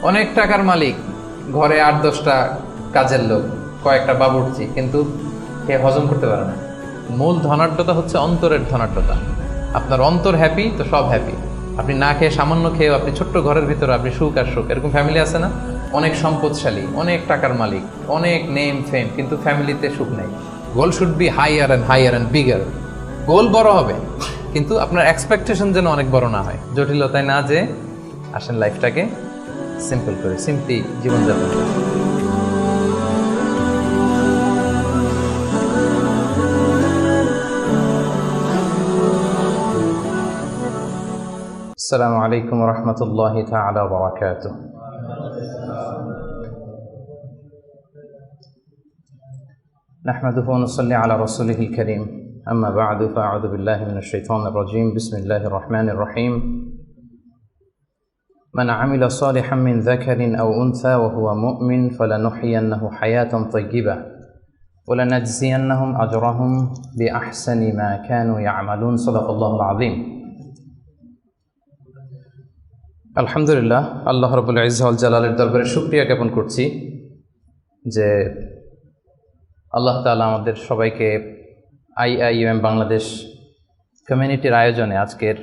অনেক টাকার মালিক, ঘরে 8-10টা কাজের লোক, কয়েকটা বাবুর্চি, কিন্তু সে হজম করতে পারে না। মূল ধনাঢ্যতা হচ্ছে অন্তরের ধনাঢ্যতা। আপনার অন্তর হ্যাপি তো সব হ্যাপি। আপনি না খেয়ে, সামান্য খেয়েও আপনি ছোট্ট ঘরের ভিতরে আপনি সুখ আর সুখ। এরকম ফ্যামিলি আছে না? অনেক সম্পদশালী, অনেক টাকার মালিক, অনেক নেম ফেম, কিন্তু ফ্যামিলিতে সুখ নেই। Goal should be higher and bigger. Goal বড় হবে, কিন্তু আপনার এক্সপেকটেশন যেন অনেক বড় না হয়, জটিলতায় না যে আসেন লাইফটাকে সিম্পল করে, সিম্পলি জীবনযাপন করে। আসসালামু আলাইকুম ওয়া রাহমাতুল্লাহি তাআলা ওয়া বারাকাতুহু। নাহমাদুহু ওয়া নুসাল্লি আলা রাসূলিহিল কারীম। আম্মা বা'দু ফাআউযু বিল্লাহি মিনাশ শাইতানির রাজীম। বিসমিল্লাহির রাহমানির রাহিম। من عمل صالحا من ذكر أو أنثى وهو مؤمن فلنحيينه حياة طيبة ولنجزينهم أجرهم بأحسن ما كانوا يعملون صدق الله العظيم. আলহামদুলিল্লাহ, আল্লাহ রাব্বুল ইজ্জত ওয়াল জালালের দরবারে শুকরিয়া জ্ঞাপন করছি যে আল্লাহ তাআলা আমাদের সবাইকে IIUM বাংলাদেশ কমিউনিটির আয়োজনে আজকের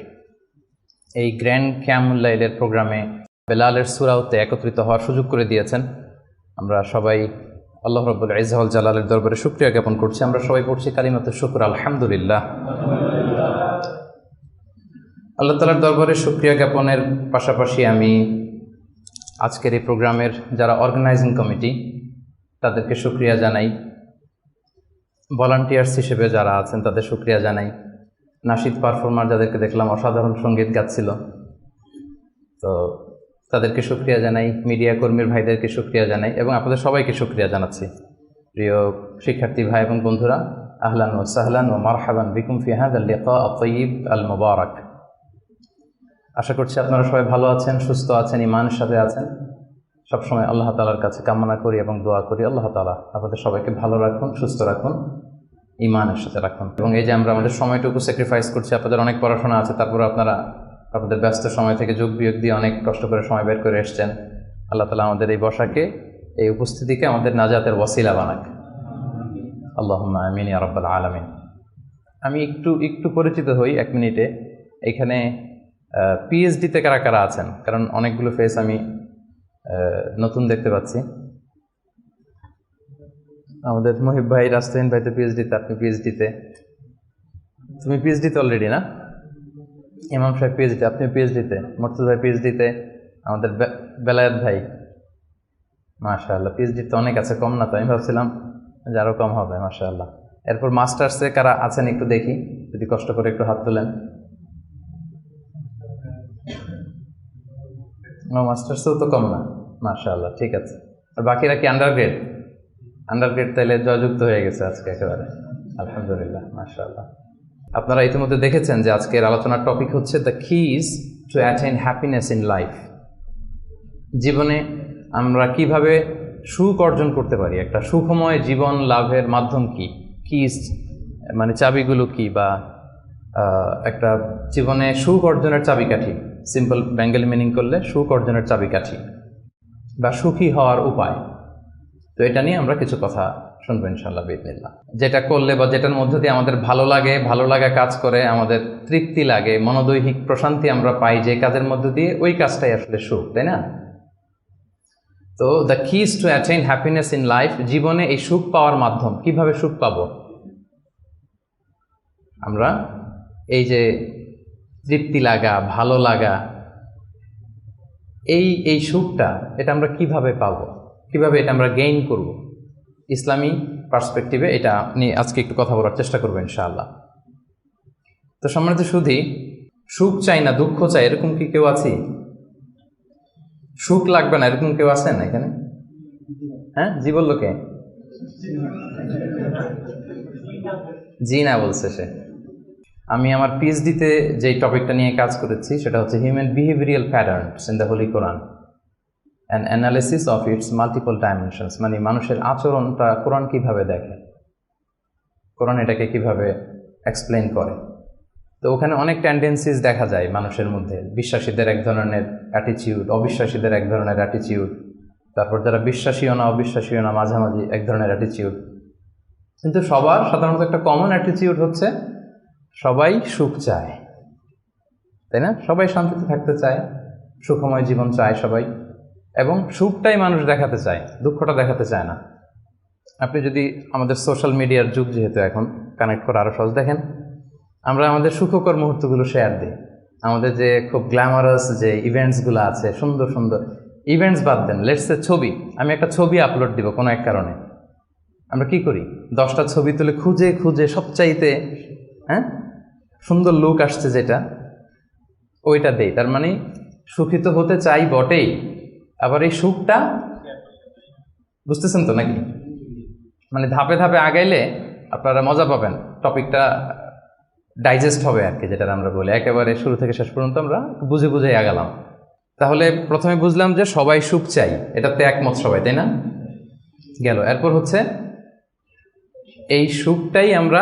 এই গ্র্যান্ড কিয়ামুল লাইলের প্রোগ্রামে বেলালের সূরাতে একত্রিত হওয়ার সুযোগ করে দিয়েছেন। আমরা সবাই আল্লাহ রাব্বুল ইজ্জত ওয়াল জালালের দরবারে শুকরিয়া জ্ঞাপন করছি। আমরা সবাই পড়ছি কালিমাতুশ শুকর, আলহামদুলিল্লাহ। আল্লাহ তাআলার দরবারে শুকরিয়া জ্ঞাপনের পাশাপাশি আমি আজকের এই প্রোগ্রামের যারা অর্গানাইজিং কমিটি তাদেরকে শুকরিয়া জানাই, ভলান্টিয়ার্স হিসেবে যারা আছেন তাদের শুকরিয়া জানাই, নাশিদ পারফর্মার যাদেরকে দেখলাম অসাধারণ সঙ্গীত গাচ্ছিল, তো তাদেরকে শুকরিয়া জানাই, মিডিয়া কর্মীর ভাইদেরকে শুকরিয়া জানাই এবং আপনাদের সবাইকে শুকরিয়া জানাচ্ছি। প্রিয় শিক্ষার্থী ভাই এবং বন্ধুরা, আহলান ওয়া সাহলান ওয়া মারহাবান বিকুম ফি হাযাল লিকা আত-তাইয়িব আল মুবারাক। আশা করছি আপনারা সবাই ভালো আছেন, সুস্থ আছেন, ঈমানের সাথে আছেন। সবসময় আল্লাহ তাআলার কাছে কামনা করি এবং দোয়া করি আল্লাহ তাআলা আপনাদের সবাইকে ভালো রাখুন, সুস্থ রাখুন, ঈমানের সাথে রাখুন। এবং এই যে আমরা আমাদের সময়টুকু স্যাক্রিফাইস করছি, আপনাদের অনেক পড়াশোনা আছে, তারপরে আপনারা আপনাদের ব্যস্ত সময় থেকে যোগ বিয়োগ দিয়ে অনেক কষ্ট করে সময় বের করে এসছেন। আল্লাহ তাআলা আমাদের এই বসাকে, এই উপস্থিতিকে আমাদের নাজাতের ওয়াসিলা বানাক। আল্লাহুম্মা আমিন ইয়া রাব্বাল আলামিন। আমি একটু পরিচিত হই 1 মিনিটে। এখানে পিএইচডিতে কারা কারা আছেন? কারণ অনেকগুলো ফেস আমি নতুন দেখতে পাচ্ছি। আমাদের মুহিব ভাই, রাস্তাহীন ভাই তো পিএইচডিতে, আপনি পিএইচডিতে, তুমি পিএইচডিতে অলরেডি না? ইমাম সাহেব পিএইচডি, আপনি পিএইচডিতে, মুর্তজা ভাই পিএইচডিতে, আমাদের বেলায়েত ভাই মাশাআল্লাহ পিএইচডিতে অনেক আছে, কম না তো? আমি ভাবছিলাম যে আরও কম হবে। মাশাআল্লাহ। এরপর মাস্টার্সে কারা আছেন একটু দেখি, যদি কষ্ট করে একটু হাত তোলেন। মাস্টার্সেও তো কম না, মাশাআল্লাহ, ঠিক আছে। আর বাকিরা কি আন্ডারগ্রেড? আন্ডারগ্রেড তাইলে জয়যুক্ত হয়ে গেছে আজকে একেবারে, আলহামদুলিল্লাহ, মাশাআল্লাহ। আপনারা ইতিমধ্যে দেখেছেন যে আজকের আলোচনার টপিক হচ্ছে the keys to attain happiness in life. জীবনে আমরা কিভাবে সুখ অর্জন করতে পারি, একটা সুখময় জীবন লাভের মাধ্যম কি, কিজ মানে চাবিগুলো কি, বা একটা জীবনে সুখ অর্জনের চাবিকাঠি, সিম্পল বেঙ্গলি মিনিং করলে সুখ অর্জনের চাবিকাঠি বা সুখী হওয়ার উপায়। তো এটা নিয়ে আমরা কিছু কথা শুনবো ইনশাআল্লাহ বিইজনিল্লাহ। যেটা করলে বা যেটার মধ্য দিয়ে আমাদের ভালো লাগা কাজ করে, আমাদের তৃপ্তি লাগে, মনোদৈহিক প্রশান্তি আমরা পাই, যে কাজের মধ্য দিয়ে ওই কাজটাই আসলে সুখ, তাই না? তো the keys to attain happiness in life, জীবনে এই সুখ পাওয়ার মাধ্যম, কিভাবে সুখ পাবো আমরা, এই যে তৃপ্তি লাগা, ভালো লাগা, এই সুখটা, এটা আমরা কিভাবে পাবো, কিভাবে এটা আমরা গেইন করব, ইসলামী পার্সপেক্টিভে এটা নিয়ে আজকে একটু কথা বলার চেষ্টা করবো ইনশাআল্লাহ। তো সম্মানিত সুধী, সুখ চাই না দুঃখ চাই এরকম কি কেউ আছি? সুখ লাগবে না এরকম কেউ আছেন এখানে? হ্যাঁ, জি বললো কে? জি না বলছে সে। আমি আমার পিএইচডিতে যেই টপিকটা নিয়ে কাজ করেছি সেটা হচ্ছে human behavioural patterns in the Holi Quran and analysis of its multiple dimensions. মানে মানুষের আচরণটা কোরআন কিভাবে দেখে, কোরআন এটাকে কিভাবে এক্সপ্লেন করে। তো ওখানে অনেক টেন্ডেন্সিস দেখা যায় মানুষের মধ্যে। বিশ্বাসীদের এক ধরনের অ্যাটিচিউড, অবিশ্বাসীদের এক ধরনের অ্যাটিচিউড, তারপর যারা বিশ্বাসীও না অবিশ্বাসীও না মাঝামাঝি এক ধরনের অ্যাটিচিউড। কিন্তু সবার সাধারণত একটা কমন অ্যাটিচিউড হচ্ছে সবাই সুখ চায়, তাই না? সবাই শান্তিতে থাকতে চায়, সুখময় জীবন চায় সবাই, এবং সুখটাই মানুষ দেখাতে চায়, দুঃখটা দেখাতে চায় না। আপনি যদি আমাদের সোশ্যাল মিডিয়ার যুগ যেহেতু এখন, কানেক্ট করা আরও সহজ। দেখেন আমরা আমাদের সুখকর মুহূর্তগুলো শেয়ার দিই, আমাদের যে খুব গ্ল্যামারাস যে ইভেন্টসগুলো আছে, সুন্দর সুন্দর ইভেন্টস বাদ দেন, লেটস এ ছবি, আমি একটা ছবি আপলোড দিব কোনো এক কারণে, আমরা কি করি 10টা ছবি তুলে খুঁজে খুঁজে সবচাইতে সুন্দর লুক আসছে যেটা, ওইটা দেই। তার মানে সুখী তো হতে চাই বটেই, আবার এই সুখটা, বুঝতেছেন তো নাকি? মানে ধাপে ধাপে আগাইলে আপনারা মজা পাবেন, টপিকটা ডাইজেস্ট হবে আর কি, যেটা আমরা বলি। একেবারে শুরু থেকে শেষ পর্যন্ত আমরা বুঝে বুঝে আগালাম। তাহলে প্রথমে বুঝলাম যে সবাই সুখ চাই, এটাতে একমত সবাই, তাই না? গেল। এরপর হচ্ছে এই সুখটাই আমরা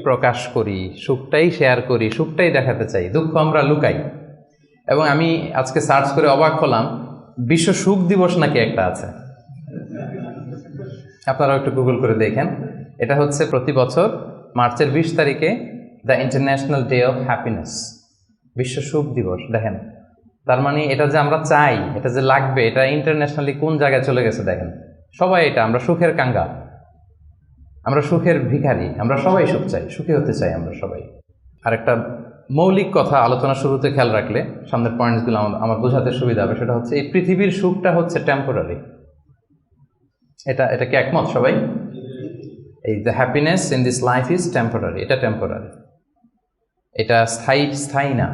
প্রকাশ করি, সুখটাই শেয়ার করি, সুখটাই দেখাতে চাই, দুঃখ আমরা লুকাই। এবং আমি আজকে সার্চ করে অবাক হলাম, বিশ্ব সুখ দিবস নাকি একটা আছে, আপনারাও একটু গুগল করে দেখেন। এটা হচ্ছে প্রতি বছর মার্চের 20 তারিখে the international day of happiness, বিশ্ব সুখ দিবস। দেখেন, তার মানে এটা যে আমরা চাই, এটা যে লাগবে, এটা ইন্টারন্যাশনালি কোন জায়গায় চলে গেছে দেখেন। সবাই এটা, আমরা সুখের কাঙ্গাল, আমরা সুখের ভিখারি, আমরা সবাই সুখ চাই, সুখী হতে চাই আমরা সবাই। আর একটা মৌলিক কথা আলোচনা শুরুতে খেয়াল রাখলে সামনের পয়েন্টসগুলো আমার বোঝাতে সুবিধা হবে, সেটা হচ্ছে এই পৃথিবীর সুখটা হচ্ছে টেম্পোরারি। এটা কি একমত সবাই? এই the happiness in this life is temporary, এটা টেম্পোরারি, এটা স্থায়ী না।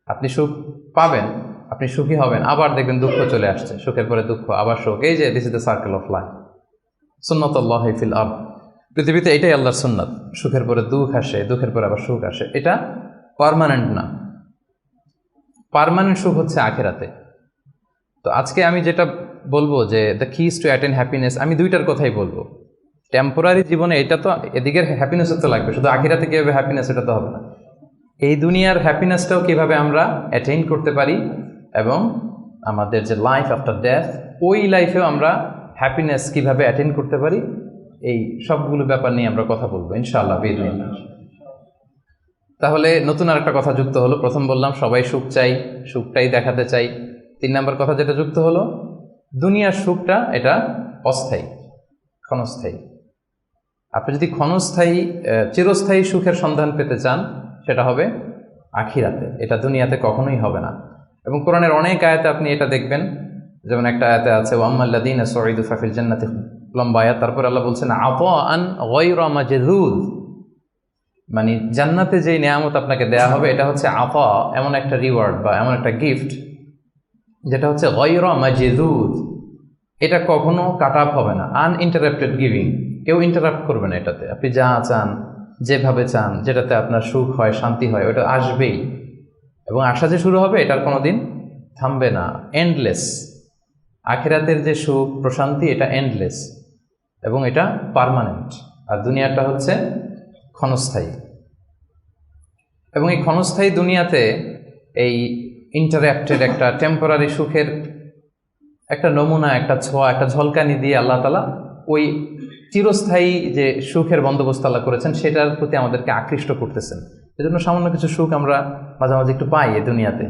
আপনি সুখ পাবেন, আপনি সুখী হবেন, আবার দেখবেন দুঃখ চলে আসছে, সুখের পরে দুঃখ, আবার সুখ, এই যে this is the circle of life, সুন্নাতুল্লাহি ফিল আরদ। পৃথিবীতে এটাই আল্লাহর সুন্নাত, সুখের পরে দুঃখ আসে, দুঃখের পরে আবার সুখ আসে, এটা পার্মানেন্ট না। পার্মানেন্ট সুখ হচ্ছে আখিরাতে। তো আজকে আমি যেটা বলবো যে the keys two attain happiness, আমি দুইটার কথাই বলবো। টেম্পোরারি জীবনে এটা তো, এদিকের হ্যাপিনেসও তো লাগবে, শুধু আখিরাতে কীভাবে হ্যাপিনেস এটা তো হবে না। এই দুনিয়ার হ্যাপিনেসটাও কীভাবে আমরা অ্যাটেইন করতে পারি, এবং আমাদের যে লাইফ আফটার ডেথ, ওই লাইফেও আমরা হ্যাপিনেস কীভাবে অ্যাটেইন করতে পারি, এই সবগুলো ব্যাপার নিয়ে আমরা কথা বলবো ইনশাআল্লাহ বিইজনিল্লাহ। তাহলে নতুন আর একটা কথা যুক্ত হলো। প্রথম বললাম সবাই সুখ চাই, সুখটাই দেখাতে চাই। 3 নম্বর কথা যেটা যুক্ত হলো, দুনিয়ার সুখটা এটা অস্থায়ী, ক্ষণস্থায়ী। আপনি যদি চিরস্থায়ী সুখের সন্ধান পেতে চান, সেটা হবে আখিরাতে, এটা দুনিয়াতে কখনোই হবে না। এবং কোরআনের অনেক আয়াতে আপনি এটা দেখবেন, যেমন একটা আয়াতে আছে ওয়াম্মাল্লাযীনা সুঈদু ফাফিল জান্নাতি, লম্বা আয়াত। তারপর আল্লাহ বলছেন আতাআন গায়রা মাজযুদ, মানে জান্নাতে যেই নিয়ামত আপনাকে দেয়া হবে এটা হচ্ছে আতা, এমন একটা রিওয়ার্ড বা এমন একটা গিফট যেটা হচ্ছে গায়রা মাজযুদ, এটা কখনো কাট আপ হবে না, আনইন্টারাপ্টেড গিভিং, কেউ ইন্টারাপ্ট করবে না এটাতে। আপনি যা চান, যেভাবে চান, যেটাতে আপনার সুখ হয়, শান্তি হয়, ওটা আসবেই, এবং আসা যে শুরু হবে এটার কোনো দিন থামবে না, এন্ডলেস। আখিরাতের যে সুখ প্রশান্তি এটা এন্ডলেস এবং এটা পার্মানেন্ট, আর দুনিয়াটা হচ্ছে ক্ষণস্থায়ী। এবং এই ক্ষণস্থায়ী দুনিয়াতে এই ইন্টারাপ্টেড একটা টেম্পোরারি সুখের একটা নমুনা, একটা ছোঁয়া, একটা ঝলকানি দিয়ে আল্লাহ তাআলা ওই চিরস্থায়ী যে সুখের বন্দোবস্ত আল্লাহ করেছেন সেটার প্রতি আমাদেরকে আকৃষ্ট করতেছেন। এজন্য সামান্য কিছু সুখ আমরা মাঝে মাঝে একটু পাই এই দুনিয়াতে,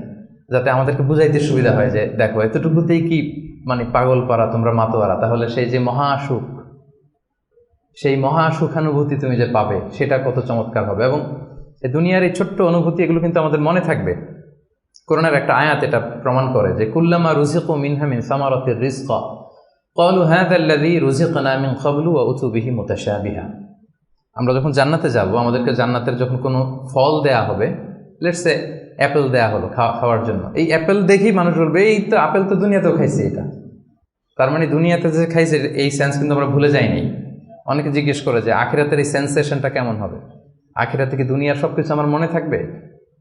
যাতে আমাদেরকে বুঝাইতে সুবিধা হয় যে দেখো এতটুকুতেই কি মানে পাগল পারা, তোমরা মাতোয়ারা। তাহলে সেই যে মহাসুখ, সেই মহাসুখানুভূতি তুমি যে পাবে সেটা কত চমৎকার হবে। এবং এই দুনিয়ার এই ছোট্ট অনুভূতি এগুলো কিন্তু আমাদের মনে থাকবে। কোরআনের একটা আয়াত এটা প্রমাণ করে যে কুল্লামা রুজিকু মিনহা মিন সামারাতির রিজকা ক্বালু হাযা আল্লাযী রুজিকনা মিন ক্বাবলু ওয়া উতু বিহি মুতাশাবিহা। আমরা যখন জান্নাতে যাব, আমাদেরকে জান্নাতের যখন কোনো ফল দেয়া হবে, লেটস সে অ্যাপেল দেয়া হলো খাওয়ার জন্য, এই অ্যাপেল দেখেই মানুষ বলবে এই তো আপেল তো দুনিয়াতেও খাইছে এটা। তার মানে দুনিয়াতে যে খাইছে এই সেন্স কিন্তু আমরা ভুলে যাইনি। অনেকে জিজ্ঞেস করে যে আখিরাতের এই সেন্সেশনটা কেমন হবে, আখিরাতে কি দুনিয়ার সব কিছু আমার মনে থাকবে,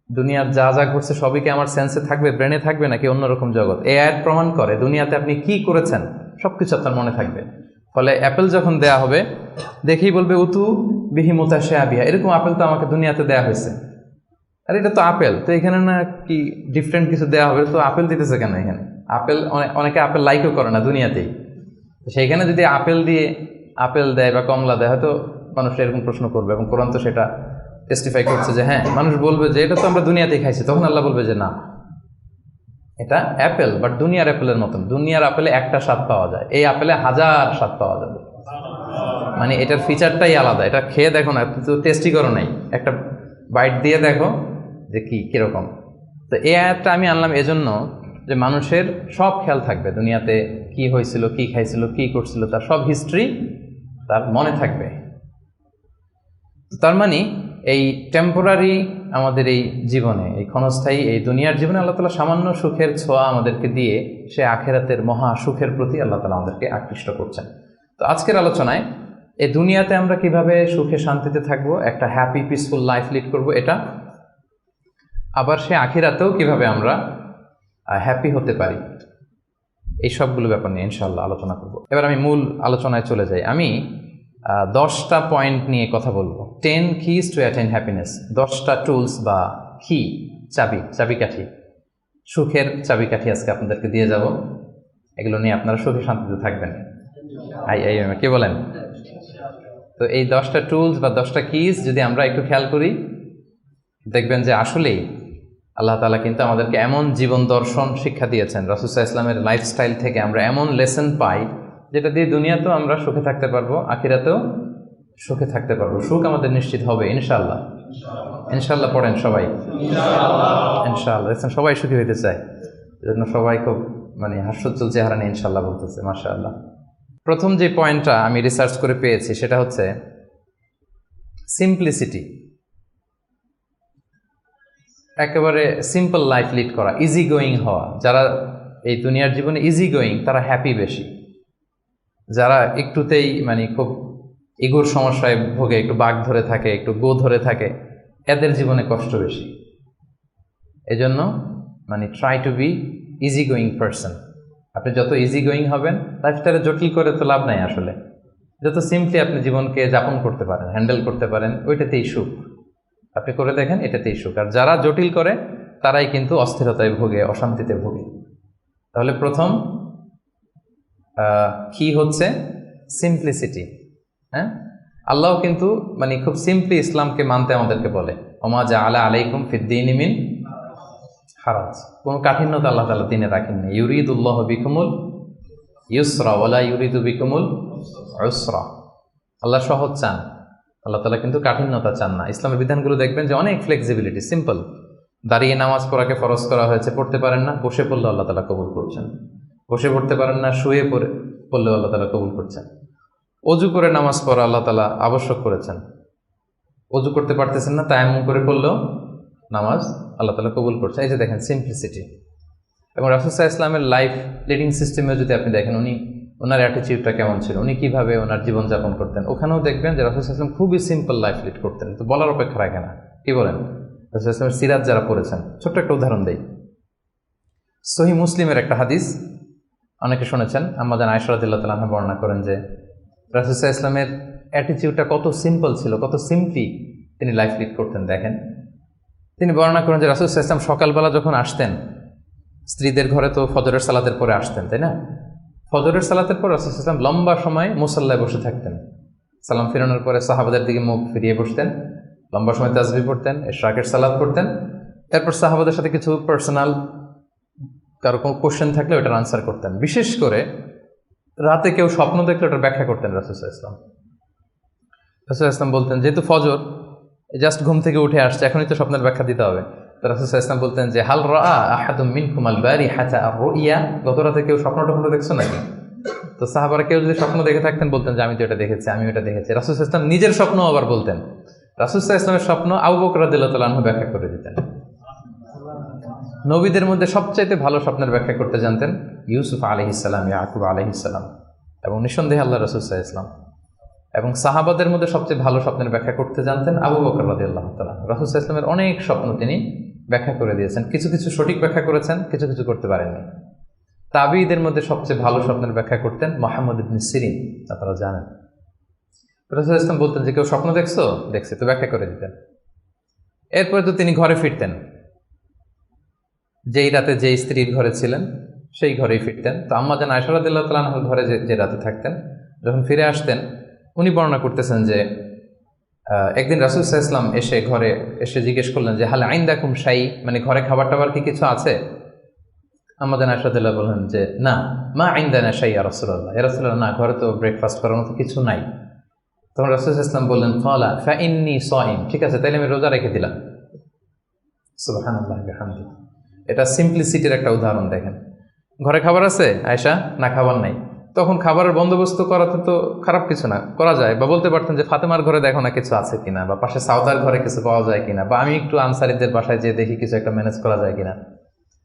দুনিয়ার যা যা ঘটছে সবই কি আমার সেন্সে থাকবে, ব্রেনে থাকবে, নাকি অন্যরকম জগৎ? এই আয়াত প্রমাণ করে দুনিয়াতে আপনি কি করেছেন সব কিছু আপনার মনে থাকবে। ফলে অ্যাপেল যখন দেয়া হবে দেখেই বলবে উতু বিহি মুতাশাবিহা, এরকম আপেল তো আমাকে দুনিয়াতে দেয়া হয়েছে, আর এটা তো আপেল, তো এখানে না কি ডিফারেন্ট কিছু দেওয়া হবে, তো আপেল দিতেছে কেন এখানে? আপেল অনেকে আপেল লাইকও করে না দুনিয়াতেই, সেইখানে যদি আপেল দিয়ে আপেল দেয় বা কমলা দেয়, হয়তো মানুষ এরকম প্রশ্ন করবে, এবং কোরআন তো সেটা টেস্টিফাই করছে যে হ্যাঁ, মানুষ বলবে যে এটা তো আমরা দুনিয়াতেই খাইছি, তখন আল্লাহ বলবে যে না, এটা অ্যাপেল, বাট দুনিয়ার অ্যাপেলের মতন। দুনিয়ার আপেলে একটা স্বাদ পাওয়া যায়, এই আপেলে 1000 স্বাদ পাওয়া যাবে। মানে এটার ফিচারটাই আলাদা। এটা খেয়ে দেখো না, তো টেস্টি করো নাই, একটা বাইট দিয়ে দেখো যে কিরকম। তো এই আয়াতটা আমি আনলাম এজন্য যে মানুষের সব খেয়াল থাকবে, দুনিয়াতে কি হয়েছিল, কি খাইছিল, কি করছিল, তার সব হিস্ট্রি তার মনে থাকবে। তার মানে এই টেম্পোরারি আমাদের এই জীবনে, এই ক্ষণস্থায়ী এই দুনিয়ার জীবনে আল্লাহ তাআলা সামান্য সুখের ছোঁয়া আমাদেরকে দিয়ে সে আখেরাতের মহা সুখের প্রতি আল্লাহ তাআলা আমাদেরকে আকৃষ্ট করছেন। তো আজকের আলোচনায় এই দুনিয়াতে আমরা কিভাবে সুখে শান্তিতে থাকবো, একটা হ্যাপি পিসফুল লাইফ লিড করব, এটা আবার সে আখিরাতেও কিভাবে আমরা হ্যাপি হতে পারি, এই সবগুলো ব্যাপার নিয়ে ইনশাআল্লাহ আলোচনা করব। এবার আমি মূল আলোচনায় চলে যাই। আমি 10টা পয়েন্ট নিয়ে কথা বলবো। 10 keys to attain happiness, 10টা টুলস বা কি, চাবিকাঠি, সুখের চাবিকাঠি আজকে আপনাদেরকে দিয়ে যাব। এগুলো নিয়ে আপনারা সুখে শান্তিতে থাকবেন। কে বলেন? তো এই 10টা টুলস বা 10টা কিজ যদি আমরা একটু খেয়াল করি, দেখবেন যে আসলেই আল্লাহ তাআলা কিন্তু আমাদেরকে এমন জীবন দর্শন শিক্ষা দিয়েছেন, রাসূল সাল্লাল্লাহু আলাইহি ওয়াসাল্লামের লাইফস্টাইল থেকে আমরা এমন লেসন পাই যেটা দিয়ে দুনিয়াতেও আমরা সুখে থাকতে পারবো, আখিরাতেও সুখে থাকতে পারবো। সুখ আমাদের নিশ্চিত হবে ইনশাআল্লাহ। ইনশাআল্লাহ পড়েন সবাই, ইনশাআল্লাহ। সবাই সুখী হইতে চায়, এজন্য সবাই খুব হাস্যোজ্জ্বল চেহারা নিয়ে ইনশাআল্লাহ বলতেছে, মাশাআল্লাহ। প্রথম যে পয়েন্টটা আমি রিসার্চ করে পেয়েছি সেটা হচ্ছে সিম্পলিসিটি। একেবারে সিম্পল লাইফ লিড করা, ইজি গোয়িং হওয়া। যারা এই দুনিয়ার জীবনে ইজি গোয়িং তারা হ্যাপি বেশি। যারা একটুতেই খুব ইগোর সমস্যায় ভোগে, একটু বাঘ ধরে থাকে, একটু গো ধরে থাকে, এদের জীবনে কষ্ট বেশি। এজন্য try to be easy going person. আপনি যত ইজি গোয়িং হবেন, লাইফস্টাইলে জটিল করে তো লাভ নাই আসলে। যত সিম্পলি আপনি জীবনকে যাপন করতে পারেন, হ্যান্ডেল করতে পারেন, ওইটাতেই সুখ। আপনি করে দেখেন, এটাতেই সুখ। আর যারা জটিল করে তারাই কিন্তু অস্থিরতায় ভোগে, অশান্তিতে ভোগে। তাহলে প্রথম কি হচ্ছে সিম্পলিসিটি। হ্যাঁ, আল্লাহ কিন্তু খুব সিম্পলি ইসলামকে মানতে আমাদেরকে বলে, ওমা জাআলা আলাইকুম ফিদ্দীনি মিন হারাজ। কোনো কাঠিন্যতা আল্লাহ তাআলা দ্বীনে রাখেননি। ইউরিদুল্লাহু বিকুমুল ইউসরা ওয়ালা ইউরিদু বিকুমুল উসরা। আল্লাহ সহজ চান, আল্লাহ তাআলা কিন্তু কাঠিন্যতা চান না। ইসলামের বিধানগুলো দেখবেন যে অনেক ফ্লেক্সিবিলিটি, সিম্পল। দাঁড়িয়ে নামাজ পড়াকে ফরজ করা হয়েছে, পড়তে পারেন না, বসে পড়লেও আল্লাহ তাআলা কবুল করছেন। বসে পড়তে পারেন না, শুয়ে পড়লেও আল্লাহ তাআলা কবুল করছেন। অজু করে নামাজ পড়া আল্লাহ তাআলা আবশ্যক করেছেন। অজু করতে পারতেছেন না, তায়াম্মুম করে পড়লেও নামাজ আল্লাহ তাআলা কবুল করছেন। এই যে দেখেন সিম্পলিসিটি। এবং রাসূল সাল্লাল্লাহু আলাইহি ওয়াসাল্লামের লাইফ লিডিং সিস্টেমে যদি আপনি দেখেন, ওনার অ্যাটিটিউডটা কেমন ছিল, উনি কিভাবে ওনার জীবনযাপন করতেন, ওখানেও দেখবেন যে রাসূল সাল্লাল্লাহু আলাইহি ওয়াসাল্লাম খুবই সিম্পল লাইফ লিড করতেন। তো বলার অপেক্ষা রাখে না। কি বলেন? রাসূল সাল্লাল্লাহু আলাইহি ওয়াসাল্লামের সিরাত যারা পড়েছেন, ছোট্ট একটা উদাহরণ দেই। সহিহ মুসলিমের একটা হাদিস অনেকে শুনেছেন, আম্মা জান আয়েশা রাদিয়াল্লাহু তাআলা আনহা বর্ণনা করেন যে রাসূল সাল্লাল্লাহু আলাইহি ওয়াসাল্লামের অ্যাটিটিউডটা কত সিম্পল ছিল, কত সিম্পলি তিনি লাইফ লিড করতেন। দেখেন, তিনি বর্ণনা করেন যে রাসূল সাল্লাল্লাহু আলাইহি ওয়াসাল্লাম সকালবেলা যখন আসতেন, স্ত্রীদের ঘরে তো ফজরের সালাতের পরে আসতেন, তাই না? ফজরের সালাতের পর রাসূল সাল্লাল্লাহু আলাইহি ওয়াসাল্লাম লম্বা সময় মুসাল্লায় বসে থাকতেন। সালাম ফিরানোর পরে সাহাবাদের দিকে মুখ ফিরিয়ে বসতেন, লম্বা সময় তাসবিহ পড়তেন, ইশরাকের সালাত পড়তেন। এরপর সাহাবাদের সাথে কিছু পার্সোনাল কারো কোনো কোশ্চেন থাকলে ওটার আনসার করতেন। বিশেষ করে রাতে কেউ স্বপ্ন দেখলে ওটার ব্যাখ্যা করতেন রাসূল সাল্লাল্লাহু আলাইহি ওয়াসাল্লাম। রাসূল সাল্লাল্লাহু আলাইহি ওয়াসাল্লাম বলতেন, যেহেতু ফজর জাস্ট ঘুম থেকে উঠে আসছে, এখনই তো স্বপ্নের ব্যাখ্যা দিতে হবে। তো রাসূল সাল্লাল্লাহু আলাইহি ওয়াসাল্লাম বলতেন যে হাল রাআ আহাদুম মিনকুম আল বারিহাতা আর-রুইয়া, গত রাতে কেউ স্বপ্ন দেখছো নাকি? তো সাহাবারা কেউ যদি স্বপ্ন দেখে থাকতেন বলতেন যে আমি তো এটা দেখেছি, আমি ওটা দেখেছি। রাসূল সাল্লাল্লাহু আলাইহি ওয়াসাল্লাম নিজের স্বপ্ন আবার বলতেন। রাসূল সাল্লাল্লাহু আলাইহি ওয়াসাল্লামের স্বপ্ন আবু বকর রাদিয়াল্লাহু তাআলা আনহু ব্যাখ্যা করে দিতেন। নবীদের মধ্যে সবচাইতে ভালো স্বপ্নের ব্যাখ্যা করতে জানতেন ইউসুফ আলাইহিস সালাম, ইয়াকুব আলাইহিস সালাম, এবং নিঃসন্দেহে আল্লাহ রাসূল সাল্লাল্লাহু আলাইহি ওয়াসাল্লাম। এবং সাহাবাদের মধ্যে সবচেয়ে ভালো স্বপ্নের ব্যাখ্যা করতে জানতেন আবু বকর রাদিয়াল্লাহু তাআলা। রাসূল সাল্লাল্লাহু আলাইহি ওয়াসাল্লামের অনেক স্বপ্ন তিনি ব্যাখ্যা করে দিয়েছেন। কিছু কিছু সঠিক ব্যাখ্যা করেছেন, কিছু কিছু করতে পারেননি। তাবিঈদের মধ্যে সবচেয়ে ভালো স্বপ্নের ব্যাখ্যা করতেন মুহাম্মদ ইবনে সিরিন, আপনারা জানেন। রাসূল সাল্লাল্লাহু আলাইহি ওয়াসাল্লাম বলতেন যে কেউ স্বপ্ন দেখছো? দেখছে, তো ব্যাখ্যা করে দিতেন। এরপরে তো তিনি ঘরে ফিরতেন, যেই রাতে যেই স্ত্রীর ঘরে ছিলেন সেই ঘরেই ফিরতেন। তো আম্মা জান আয়েশা রাদিয়াল্লাহু তাআলা আনহার ঘরে যে রাতে থাকতেন, যখন ফিরে আসতেন উনি বর্ণনা করতেছেন যে একদিন রাসূল সাল্লাল্লাহু আলাইহি ওয়াসাল্লাম এসে ঘরে এসে জিজ্ঞেস করলেন যে হাল আইন্দাকুম শাই, মানে ঘরে খাবার টাবার কি কিছু আছে? আম্মা জান আয়েশা রাদিয়াল্লাহু বললেন যে না, মা আইন্দানা শাই ইয়া রাসূলুল্লাহ, ইয়া রাসূলুল্লাহ না, ঘরে তো ব্রেকফাস্ট করার মতো কিছু নাই। তখন রাসূল সাল্লাল্লাহু আলাইহি ওয়াসাল্লাম বললেন ক্বালা ফা ইন্নী সাইম, ঠিক আছে তাইলে আমি রোজা রেখে দিলাম। সুবহানাল্লাহি ওয়া বিহামদিহি। এটা সিম্পলিসিটির একটা উদাহরণ। দেখেন, ঘরে খাবার আছে আয়েশা, না খাবার নাই, তখন খাবারের বন্দোবস্ত করাতে তো খারাপ কিছু না, করা যায়। বা বলতে পারতেন যে ফাতেমার ঘরে দেখো না কিছু আছে কিনা, বা পাশে সাউদার ঘরে কিছু পাওয়া যায় কিনা, বা আমি একটু আনসারিদের বাসায় যেয়ে দেখি কিছু একটা ম্যানেজ করা যায় কিনা।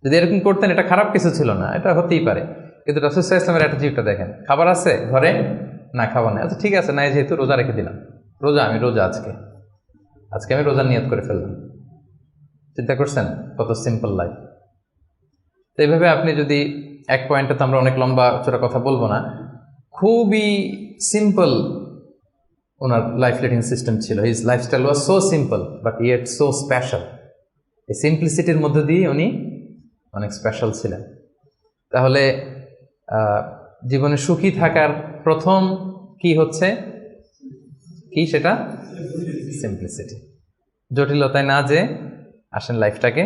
যদি এরকম করতেন এটা খারাপ কিছু ছিল না, এটা হতেই পারে। কিন্তু রাসূল সাল্লাল্লাহু আলাইহি ওয়াসাল্লামের অ্যাটিটিউডটা দেখেন, খাবার আছে ঘরে, না খাবার নেই, আচ্ছা ঠিক আছে, না যেহেতু রোজা রেখে দিলাম, আমি রোজা আজকে আমি রোজার নিয়ত করে ফেললাম। চিন্তা করছেন কত সিম্পল লাইফ। তো এইভাবে আপনি যদি এক পয়েন্টে, তো আমরা অনেক লম্বা চোরা কথা বলবো না, খুবই সিম্পল ওনার লাইফ লিডিং সিস্টেম ছিল। His lifestyle was so simple but yet so special. এই সিম্পলিসিটির মধ্যে দিয়ে উনি অনেক স্পেশাল ছিলেন। তাহলে জীবনে সুখী থাকার প্রথম কি হচ্ছে, কি সেটা? সিম্পলিসিটি। জটিলতায় না যে আসেন লাইফটাকে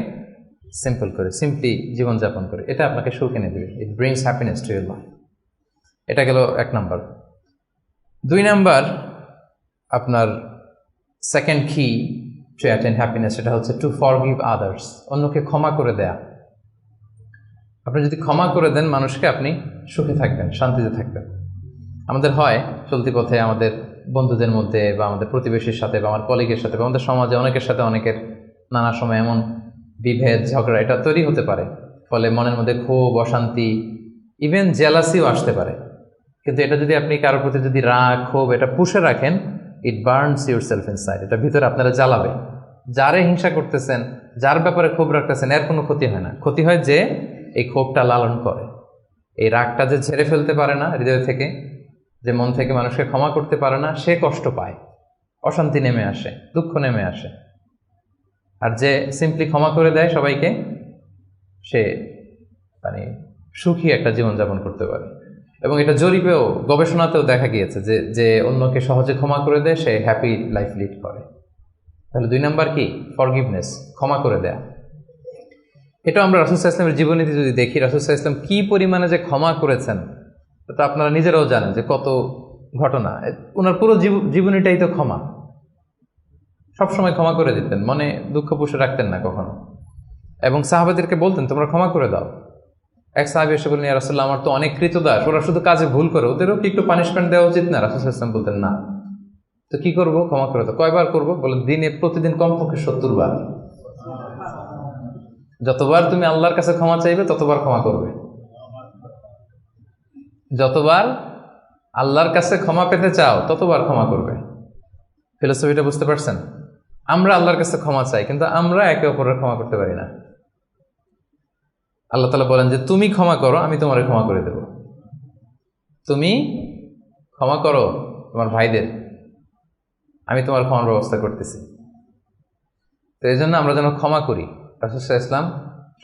সিম্পল করে, সিম্পলি জীবনযাপন করে, এটা আপনাকে সুখ এনে দেবে। ইট brings happiness to your life. এটা গেল 1 নাম্বার। 2 নাম্বার, আপনার সেকেন্ড কি টু অ্যাটেন হ্যাপিনেস, সেটা হচ্ছে টু ফরগিভ আদার্স, অন্যকে ক্ষমা করে দেয়া। আপনি যদি ক্ষমা করে দেন মানুষকে, আপনি সুখে থাকবেন, শান্তিতে থাকবেন। আমাদের হয় চলতি পথে আমাদের বন্ধুদের মধ্যে, বা আমাদের প্রতিবেশীর সাথে, বা আমার কলিগের সাথে, বা আমাদের সমাজে অনেকের সাথে অনেকের নানা সময় এমন বিভেদ, ঝগড়া এটা তৈরি হতে পারে, ফলে মনের মধ্যে ক্ষোভ, অশান্তি, ইভেন জেলাসিও আসতে পারে। কিন্তু এটা যদি আপনি কারোর প্রতি যদি রাগ, ক্ষোভ এটা পুষে রাখেন, ইট বার্নস ইউর সেলফ ইনসাইড, এটা ভিতরে আপনারা জ্বালাবে। যারে হিংসা করতেছেন, যার ব্যাপারে ক্ষোভ রাখতেছেন, এর কোনো ক্ষতি হয় না। ক্ষতি হয় যে এই ক্ষোভটা লালন করে, এই রাগটা যে ঝেড়ে ফেলতে পারে না হৃদয় থেকে, যে মন থেকে মানুষকে ক্ষমা করতে পারে না, সে কষ্ট পায়, অশান্তি নেমে আসে, দুঃখ নেমে আসে। আর যে সিম্পলি ক্ষমা করে দেয় সবাইকে, সে মানে সুখী একটা জীবনযাপন করতে পারে। এবং এটা জরিপেও, গবেষণাতেও দেখা গিয়েছে যে যে অন্যকে সহজে ক্ষমা করে দেয়, সে হ্যাপি লাইফ লিড করে। তাহলে 2 নাম্বার কি? ফরগিভনেস, ক্ষমা করে দেয়া। এটা আমরা রাসূল সাল্লাল্লাহু আলাইহি ওয়াসাল্লামের জীবনীতে যদি দেখি, রাসূল সাল্লাল্লাহু আলাইহি ওয়াসাল্লাম কি পরিমাণে যে ক্ষমা করেছেন, তো আপনারা নিজেরাও জানেন যে কত ঘটনা। ওনার পুরো জীবনীটাই তো ক্ষমা। সবসময় ক্ষমা করে দিতেন, মনে দুঃখ পুষে রাখতেন না কখনো। এবং সাহাবাদেরকে বলতেন তোমরা ক্ষমা করে দাও। এক সাহাবী এসে বললেন, ইয়া রাসূলুল্লাহ, আমার তো অনেক কৃতদাস, ওরা শুধু কাজে ভুল করে, ওদেরও কি একটু পানিশমেন্ট দেওয়া উচিত না? রাসূল সাল্লাল্লাহু আলাইহি ওয়াসাল্লাম বলতেন না। তো কি করবো? ক্ষমা করে দাও। কয়বার করবো? বলে প্রতিদিন কমপক্ষে 70 বার। যতবার তুমি আল্লাহর কাছে ক্ষমা চাইবে ততবার ক্ষমা করবে। যতবার আল্লাহর কাছে ক্ষমা পেতে চাও ততবার ক্ষমা করবে। ফিলোসফিটা বুঝতে পারছেন? আমরা আল্লাহর কাছে ক্ষমা চাই, কিন্তু আমরা একে অপরের ক্ষমা করতে পারি না। আল্লাহ তাআলা বলেন যে তুমি ক্ষমা করো, আমি তোমারে ক্ষমা করে দেব। তুমি ক্ষমা করো তোমার ভাইদের, আমি তোমার ক্ষমার ব্যবস্থা করতেছি। তো এই জন্য আমরা যেন ক্ষমা করি। রাসূল সাল্লাল্লাহু আলাইহি ওয়াসাল্লাম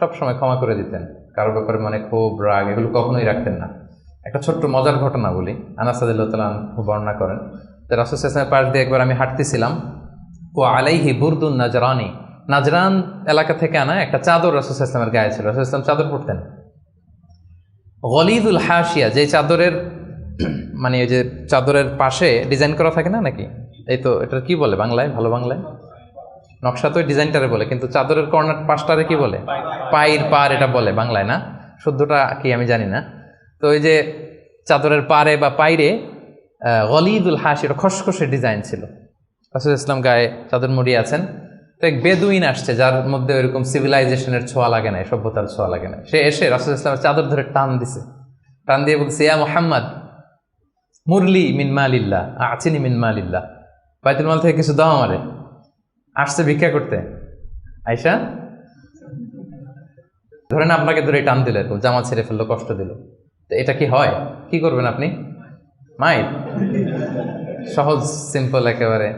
সবসময় ক্ষমা করে দিতেন, কারোর ব্যাপারে মানে ক্ষোভ, রাগ এগুলো কখনোই রাখতেন না। একটা ছোট্ট মজার ঘটনা বলি। আনাস রাদিয়াল্লাহু তাআলা আনহু বর্ণনা করেন যে রাসূল সাল্লাল্লাহু আলাইহি ওয়াসাল্লামের পাশ দিয়ে একবার আমি হাঁটতেছিলাম, ও আলাইহি বুরদুন নাজরানি, নাজরান এলাকা থেকে আনা একটা চাদর রাসূল সাল্লাল্লাহু আলাইহি ওয়াসাল্লামের গায়ে ছিল। রাসূল সাল্লাল্লাহু আলাইহি ওয়াসাল্লাম চাদর পরতেন গলিদুল হাসিয়া, যে চাদরের মানে ওই যে চাদরের পাশে ডিজাইন করা থাকে না নাকি, এই তো এটা কি বলে বাংলায়, ভালো বাংলায় নকশা তো ডিজাইনটারে বলে, কিন্তু চাদরের কর্নার পাশটারে কি বলে? পায়ের পার এটা বলে বাংলায়, না শুদ্ধটা কি আমি জানি না। তো ওই যে চাদরের পারে বা পাইরে গলিদুল হাসি, এটা খসখসে ডিজাইন ছিল। রাসূল ইসলাম গায়ে চাদর মুড়িয়ে আছেন। তো এক বেদুইন আসছে, যার মধ্যে ওইরকম সিভিলাইজেশনের ছোঁয়া লাগে না, সভ্যতার ছোঁয়া লাগে না। সে এসে রাসূল ইসলামের চাদর ধরে টান দিছে, টান দিয়ে বলছে, ইয়া মুহাম্মদ মুরলি মিন মালিল্লাহ আচিনি মিন মালিল্লাহ, বাইতুল মাল থেকে কিছু দাও আমারে। আসছে ভিক্ষা করতে, আয়সা ধরেন আপনাকে ধরে টান দিল, এরকম জামা ছেড়ে ফেললো, কষ্ট দিল, তো এটা কি হয়? কি করবেন আপনি? মাইর। সহজ সিম্পল একেবারে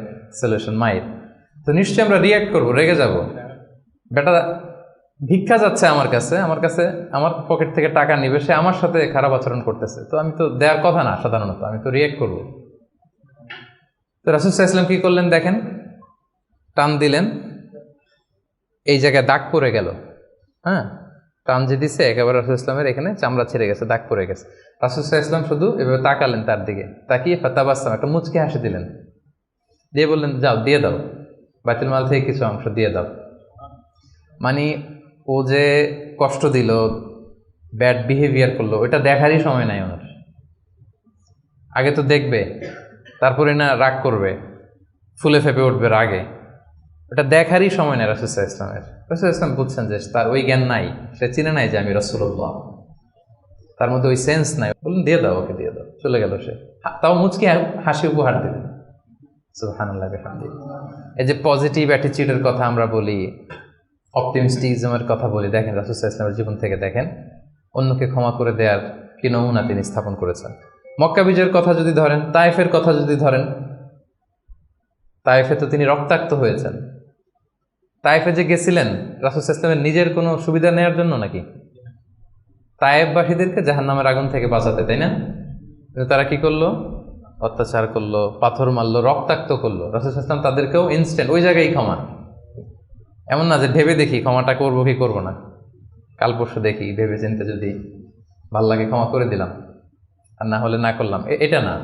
সলিউশন, মাইর। তো নিশ্চয়ই আমরা রিয়াক্ট করবো, রেগে যাব। বেটা ভিক্ষা যাচ্ছে আমার কাছে আমার পকেট থেকে টাকা নিবে, সে আমার সাথে খারাপ আচরণ করতেছে, তো আমি তো দেওয়ার কথা না, সাধারণত আমি তো রিয়াক্ট করবো। তো রাসূল সাল্লাল্লাহু আলাইহি ওয়াসাল্লাম কি করলেন দেখেন, টান দিলেন, এই জায়গায় দাগ পড়ে গেল। হ্যাঁ, টান যে দিছে একেবারে রাসূল ইসলামের এখানে চামড়া ছিঁড়ে গেছে, দাগ পড়ে গেছে। রাসূল সাল্লাল্লাহু আলাইহি ওয়াসাল্লাম শুধু এভাবে তাকালেন তার দিকে, তাকিয়ে ফাতাবাসসাম, একটা মুচকি হাসি দিলেন, দিয়ে বললেন যাও দিয়ে দাও, বাইতুল মাল থেকে কিছু অংশ দিয়ে দাও। মানে ও যে কষ্ট দিল, ব্যাড বিহেভিয়ার করলো, ওইটা দেখারই সময় নাই ওনার। আগে তো দেখবে, তারপরে না রাগ করবে, ফুলে ফেপে উঠবে রাগে, ওটা দেখারই সময় নেই রাসূল সাল্লাল্লাহু আলাইহি ওয়াসাল্লামের। রাসূল সাল্লাল্লাহু আলাইহি ওয়াসাল্লাম বুঝছেন যে তার ওই জ্ঞান নাই, সে চিনে নাই যে আমি রাসূলুল্লাহ, তার মধ্যে ওই সেন্স নাই। বললেন দিয়ে দাও, ওকে দিয়ে দাও, চলে গেল সে, তাও মুচকি হাসি উপহার দিলেন। সুবহানাল্লাহ বিহামদিহি। এই যে পজিটিভ অ্যাটিটিউডের কথা আমরা বলি, অপটিমিস্টিজমের কথা বলি, দেখেন রাসূল সাল্লাল্লাহু আলাইহি ওয়াসাল্লামের জীবন থেকে দেখেন অন্যকে ক্ষমা করে দেওয়ার কি নমুনা তিনি স্থাপন করেছেন। মক্কা বিজয়ের কথা যদি ধরেন, তায়েফের কথা যদি ধরেন, তায়েফে তো তিনি রক্তাক্ত হয়েছেন। তায়েফে যে গেছিলেন রাসূল সাল্লাল্লাহু আলাইহি ওয়াসাল্লামের নিজের কোনো সুবিধা নেওয়ার জন্য নাকি? তায়েফবাসীদেরকে জাহান্নামের আগুন থেকে বাঁচাতে, তাই না? কিন্তু তারা কি করলো? অত্যাচার করলো, পাথর মারলো, রক্তাক্ত করলো। রাসূল সাল্লাল্লাহু আলাইহি ওয়াসাল্লাম তাদেরকেও ইনস্ট্যান্ট ওই জায়গায় ক্ষমা, এমন না যে ভেবে দেখি ক্ষমাটা করবো কি করবো না, কাল পরশু দেখি, ভেবে চিন্তে যদি ভাল লাগে ক্ষমা করে দিলাম, আর না হলে না করলাম, এটা না,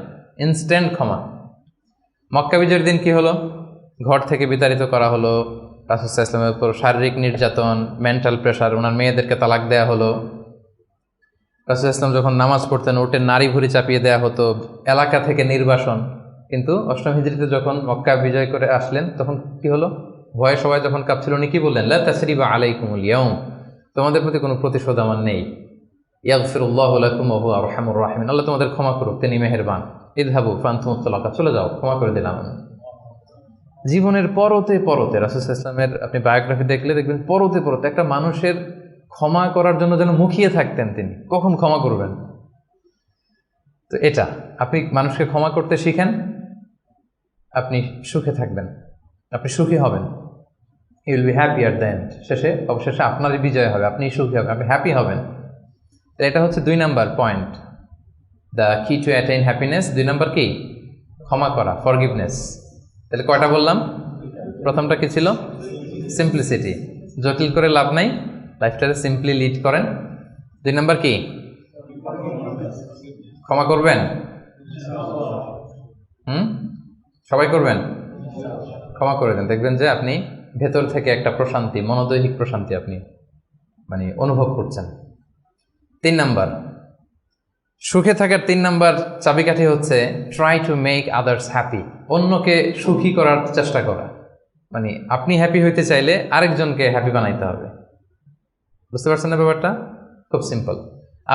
ইনস্ট্যান্ট ক্ষমা। মক্কা বিজয়ের দিন কি হলো? ঘর থেকে বিতাড়িত করা হলো, রাসূল সাল্লাল্লাহু আলাইহি ওয়াসাল্লামের উপর শারীরিক নির্যাতন, মেন্টাল প্রেশার, ওনার মেয়েদেরকে তালাক দেয়া হলো। রাসূল সাল্লাল্লাহু আলাইহি ওয়াসাল্লাম যখন নামাজ পড়তেন ওটে নারী ভুঁড়ি চাপিয়ে দেওয়া হতো, এলাকা থেকে নির্বাসন। কিন্তু অষ্টম হিজরিতে যখন মক্কা বিজয় করে আসলেন তখন কি হলো? ভয়ে সবাই যখন কাঁপছিল, উনি কি বললেন? লা তাসরিবা আলাইকুমুল ইয়াউম, তোমাদের প্রতি কোনো প্রতিশোধ আমার নেই। ইয়াগফিরুল্লাহু লাকুম ওয়া হুয়া আরহামুর রাহিমিন, আল্লাহ তোমাদের ক্ষমা করুক, তিনি মেহেরবান। ইযহাবু ফাআনতুমুত তালাকা, চলে যাও, ক্ষমা করে দিলাম আমি। জীবনের পরতে পরতে রাসূল সাল্লাল্লাহু আলাইহি ওয়াসাল্লামের আপনি বায়োগ্রাফি দেখলে দেখবেন পরতে পরতে একটা মানুষের ক্ষমা করার জন্য যেন মুখিয়ে থাকতেন তিনি, কখন ক্ষমা করবেন। তো এটা আপনি মানুষকে ক্ষমা করতে শিখেন, আপনি সুখে থাকবেন, আপনি সুখী হবেন। You will be happy at the end, শেষে অবশেষে আপনারই বিজয় হবে, আপনি সুখী হবেন, আপনি হ্যাপি হবেন। তো এটা হচ্ছে 2 নাম্বার পয়েন্ট, দ্য কি টু অ্যাটেইন হ্যাপিনেস। 2 নাম্বার কি? ক্ষমা করা, ফরগিভনেস। তাহলে কয়টা বললাম? প্রথমটা কি ছিল? সিম্পলিসিটি, জটিল করে লাভ নাই, লাইফটাকে সিম্পলি লিড করেন। 2 নাম্বার কি? ক্ষমা করবেন। সবাই করবেন, ক্ষমা করে দেন, দেখবেন যে আপনি ভেতর থেকে একটা প্রশান্তি, মনোদৈহিক প্রশান্তি আপনি মানে অনুভব করছেন। 3 নাম্বার, সুখে থাকার 3 নাম্বার চাবিকাঠি হচ্ছে try to make others happy, অন্যকে সুখী করার চেষ্টা করা। মানে আপনি হ্যাপি হইতে চাইলে আরেকজনকে হ্যাপি বানাইতে হবে। বুঝতে পারছেন না ব্যাপারটা? খুব সিম্পল।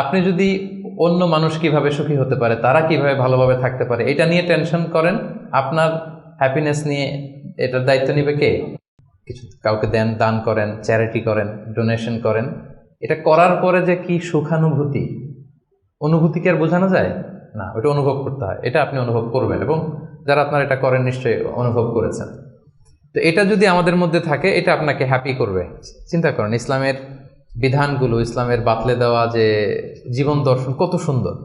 আপনি যদি অন্য মানুষ কিভাবে সুখী হতে পারে, তারা কিভাবে ভালোভাবে থাকতে পারে, এটা নিয়ে টেনশন করেন, আপনার হ্যাপিনেস নিয়ে এটার দায়িত্ব নেবে কে? কিছু কাউকে দেন, দান করেন, চ্যারিটি করেন, ডোনেশন করেন। এটা করার পরে যে কি সুখানুভূতি, অনুভূতি কি আর বোঝানো যায় না, ওটা অনুভব করতে হয়। এটা আপনি অনুভব করবেন, এবং যারা আপনারা এটা করেন নিশ্চয়ই অনুভব করেছেন। তো এটা যদি আমাদের মধ্যে থাকে, এটা আপনাকে হ্যাপি করবে। চিন্তা করেন ইসলামের বিধানগুলো, ইসলামের বাতলে দেওয়া যে জীবন দর্শন কত সুন্দর,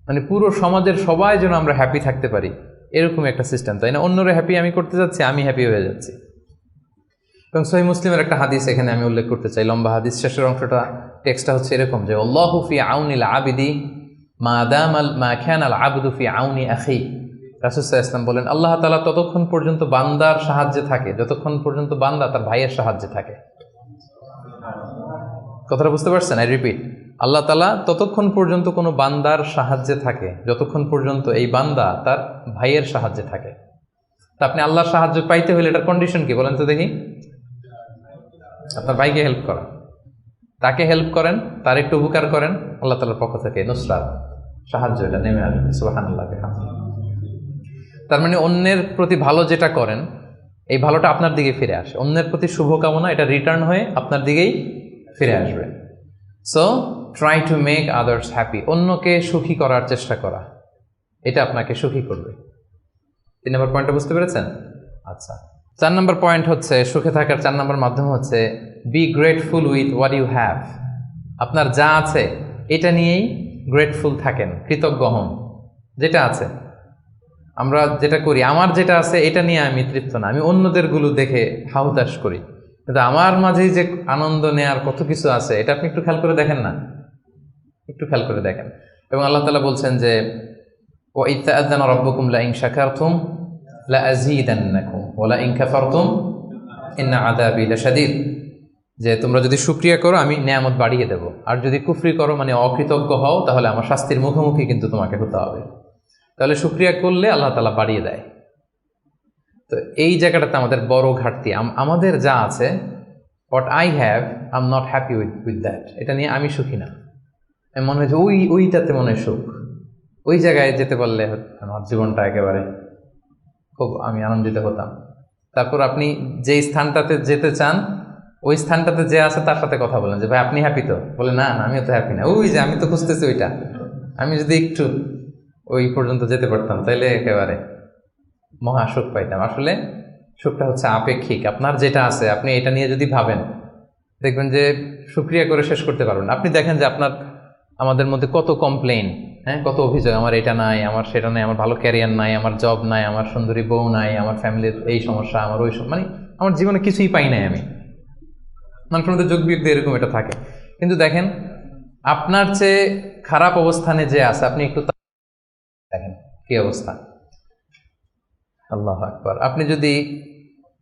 মানে পুরো সমাজের সবাই যেন আমরা হ্যাপি থাকতে পারি, এরকম একটা সিস্টেম, তাই না? অন্যরা হ্যাপি আমি করতে যাচ্ছি, আমি হ্যাপি হয়ে যাচ্ছি। এবং সহিহ মুসলিমের একটা হাদিস এখানে আমি উল্লেখ করতে চাই, লম্বা হাদিস, শেষের অংশটা টেক্সটটা হচ্ছে এরকম যে আল্লাহু ফি আউনিল আবিদি মা কানাল আবদু ফি আউনি আখি। রাসূল সাল্লাল্লাহু আলাইহি ওয়াসাল্লাম বলেন, আল্লাহ তাআলা ততক্ষণ পর্যন্ত বান্দার সাহায্যে থাকে যতক্ষণ পর্যন্ত বান্দা তার ভাইয়ের সাহায্যে থাকে। কথাটা বুঝতে পারছেন? আই রিপিট, আল্লাহ তাআলা ততক্ষণ পর্যন্ত কোনো বান্দার সাহায্যে থাকে যতক্ষণ পর্যন্ত এই বান্দা তার ভাইয়ের সাহায্যে থাকে। তা আপনি আল্লাহর সাহায্য পাইতে হলে এটার কন্ডিশন কি বলেন তো দেখি? আপনার ভাইকে হেল্প করেন, তাকে হেল্প করেন, তার একটু উপকার করেন, আল্লাহ তাআলার পক্ষ থেকে নুসরাত, সাহায্য এটা নেমে আসবে। সুবহানাল্লাহ। তার মানে অন্যের প্রতি ভালো যেটা করেন, এই ভালোটা আপনার দিকে ফিরে আসে। অন্যের প্রতি শুভকামনা, এটা রিটার্ন হয়ে আপনার দিকেই ফিরে আসবে। So try to make others happy, অন্যকে সুখী করার চেষ্টা করা, এটা আপনাকে সুখী করবে। 3 নম্বর পয়েন্টটা বুঝতে পেরেছেন? আচ্ছা, 4 নম্বর পয়েন্ট হচ্ছে, সুখে থাকার 4 নম্বর মাধ্যম হচ্ছে be grateful with what you have. আপনার যা আছে এটা নিয়েই গ্রেটফুল থাকেন, কৃতজ্ঞ হন যেটা আছে। আমরা যেটা করি, আমার যেটা আছে এটা নিয়ে আমি তৃপ্ত না, আমি অন্যদের গুলো দেখে হাহুতাশ করি, কিন্তু আমার মাঝেই যে আনন্দ নেয়ার কত কিছু আছে এটা আপনি একটু খেয়াল করে দেখেন না, একটু খেয়াল করে দেখেন। এবং আল্লাহ তাআলা বলছেন যে ওয়া ইয তাআযানা রাব্বুকুম লা ইন শাকারতুম লা আযীদান্নাকুম ওয়া লা ইন কাফারতুম ইন্না আযাবি লাশাদীদ, যে তোমরা যদি শুকরিয়া করো আমি নিয়ামত বাড়িয়ে দেব, আর যদি কুফরি করো মানে অকৃতজ্ঞ হও তাহলে আমার শাস্তির মুখোমুখি কিন্তু তোমাকে হতে হবে। তাহলে শুকরিয়া করলে আল্লাহ তাআলা বাড়িয়ে দেয়। তো এই জায়গাটাতে আমাদের বড় ঘাটতি, আমাদের যা আছে what I have I am not happy with that, এটা নিয়ে আমি সুখী না। মনে হয় যে ওইটাতে মনে হয় সুখ, ওই জায়গায় যেতে পারলে আমার জীবনটা একেবারে খুব আমি আনন্দিত হতাম। তারপর আপনি যেই স্থানটাতে যেতে চান ওই স্থানটাতে যে আছে তার সাথে কথা বলেন যে ভাই আপনি হ্যাপি তো, বলে না না আমিও তো হ্যাপি না, ওই যে আমি তো খুঁজতেছি ওইটা, আমি যদি একটু ওই পর্যন্ত যেতে পারতাম তাইলে একেবারে মহা সুখ পাইতাম। আসলে সুখটা হচ্ছে আপেক্ষিক, আপনার যেটা আছে আপনি এটা নিয়ে যদি ভাবেন দেখবেন যে শুকরিয়া করে শেষ করতে পারবেন। আপনি দেখেন যে আমাদের মধ্যে কত কমপ্লেইন, হ্যাঁ কত অভিযোগ, আমার এটা নাই, আমার সেটা নাই, আমার ভালো ক্যারিয়ার নাই, আমার জব নাই, আমার সুন্দরী বউ নাই, আমার ফ্যামিলির এই সমস্যা, আমার ওই মানে আমার জীবনে কিছুই পাই নাই আমি। মানুষের মধ্যে যোগ বিয়োগ দিয়ে এরকম এটা থাকে। কিন্তু দেখেন আপনার চেয়ে খারাপ অবস্থানে যে আছে আপনি একটু দেখেন কি অবস্থা, আল্লাহু আকবার। আপনি যদি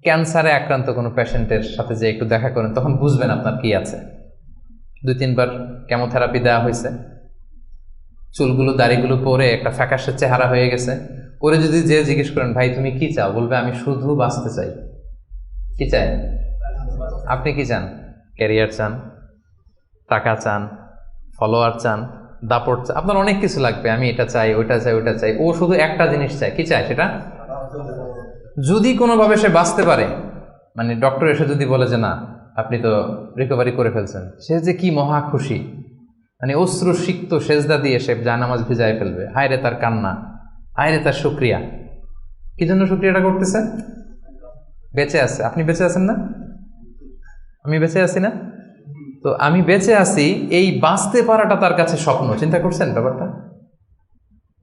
ক্যান্সারে আক্রান্ত কোনো পেশেন্টের সাথে যে একটু দেখা করেন তখন বুঝবেন আপনার কি আছে। 2-3 বার কেমোথেরাপি দেওয়া হয়েছে, চুলগুলো দাড়িগুলো পরে একটা ফ্যাকাশে চেহারা হয়ে গেছে, পরে যদি যে জিজ্ঞেস করেন ভাই তুমি কি চাও, বলবে আমি শুধু বাঁচতে চাই। কি চাই? আপনি কি চান? ক্যারিয়ার চান, টাকা চান, ফলোয়ার চান, দাপট চান, আপনার অনেক কিছু লাগবে, আমি এটা চাই ওইটা চাই ওইটা চাই। ও শুধু একটা জিনিস চায়, কি চায় সেটা? যদি কোনোভাবে সে বাঁচতে পারে, মানে ডক্টর এসে যদি বলে যে না আপনি তো রিকভারি করে ফেলছেন, সে যে কি মহা খুশি, মানে অশ্রু সিক্ত সেজদা দিয়ে সে জায়নামাজ ভিজায় ফেলবে। হায় রে তার কান্না, হায় রে তার শুকরিয়া। কি জন্য শুকরিয়াটা করতেছে? বেঁচে আছে। আপনি বেঁচে আছেন না? আমি বেঁচে আছি না? তো আমি বেঁচে আছি, এই বাঁচতে পারাটা তার কাছে স্বপ্ন। চিন্তা করছেন ব্যাপারটা?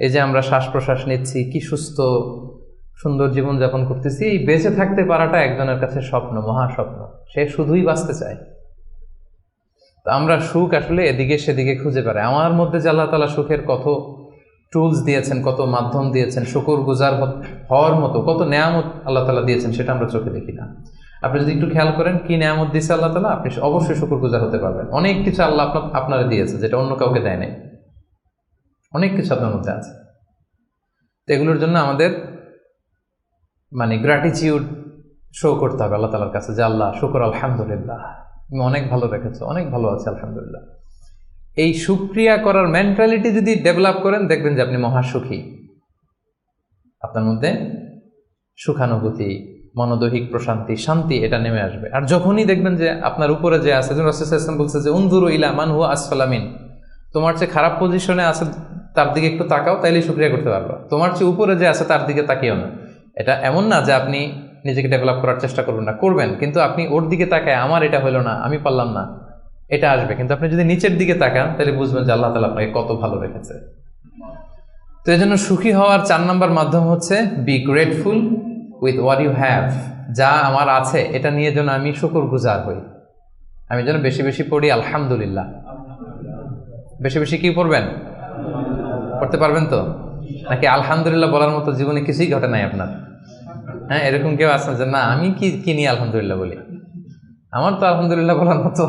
এই যে আমরা শ্বাস প্রশ্বাস নিচ্ছি, কি সুস্থ সুন্দর জীবন যাপন করতেছি, এই বেঁচে থাকতে পারাটা একজনের কাছে স্বপ্ন, মহা স্বপ্ন। সে শুধুই বাঁচতে চায়। তো আমরা সুখ আসলে এদিকে সেদিকে খুঁজে পাই। আমার মধ্যে যে আল্লাহ তাআলা সুখের কত টুলস দিয়েছেন, কত মাধ্যম দিয়েছেন, শুকর গুজার হওয়ার মতো কত নেয়ামত আল্লাহ তাআলা দিয়েছেন, সেটা আমরা চোখে দেখি না। আপনি যদি একটু খেয়াল করেন কি নেয়ামত দিয়েছে আল্লাহ তাআলা, আপনি অবশ্যই শুকর গুজার হতে পারবেন। অনেক কিছু আল্লাহ আপনারা দিয়েছে যেটা অন্য কাউকে দেয় নাই, অনেক কিছু আপনার মধ্যে আছে। তো এগুলোর জন্য আমাদের মানে গ্র্যাটিটিউড শো করতে হবে আল্লাহ তাআলার কাছে, যে আল্লাহ শুকর, আলহামদুলিল্লাহ তুমি অনেক ভালো রেখেছো, অনেক ভালো আছে আলহামদুলিল্লাহ। এই শুকরিয়া করার মেন্টালিটি যদি ডেভেলপ করেন দেখবেন যে আপনি মহাসুখী, আপনার মধ্যে সুখানুভূতি, মনোদৈহিক প্রশান্তি, শান্তি এটা নেমে আসবে। আর যখনই দেখবেন যে আপনার উপরে যে আছে, যেমন রাসূলুল্লাহ সাল্লাল্লাহু আলাইহি ওয়াসাল্লাম বলছে যে উনজুরু ইলা মান হুয়া আসফালা মিন, তোমার চেয়ে খারাপ পজিশনে আছে তার দিকে একটু তাকাও, তাইলেই শুকরিয়া করতে পারবা। তোমার চেয়ে উপরে যে আছে তার দিকে তাকিও না। এটা এমন না যে আপনি নিজেকে ডেভেলপ করার চেষ্টা করবেন না, করবেন, কিন্তু আপনি ওর দিকে তাকায় আমার এটা হলো না, আমি পারলাম না, এটা আসবে। কিন্তু আপনি যদি নিচের দিকে তাকান তাহলে বুঝবেন যে আল্লাহ তাআলা আপনাকে কত ভালো রেখেছে। তো এই জন্য সুখী হওয়ার 4 নম্বর মাধ্যম হচ্ছে be grateful with what you have. যা আমার আছে এটা নিয়ে যেন আমি শুকর গুজার হই। আমি যেন বেশি বেশি পড়ি আলহামদুলিল্লাহ। বেশি বেশি কি পড়বেন? পড়তে পারবেন তো? নাকি আলহামদুলিল্লাহ বলার মতো জীবনে কিছুই ঘটে নাই আপনার? হ্যাঁ, এরকম কেউ আছেন যে না আমি কি নিয়ে আলহামদুলিল্লাহ বলি, আমার তো আলহামদুলিল্লাহ বলার মতো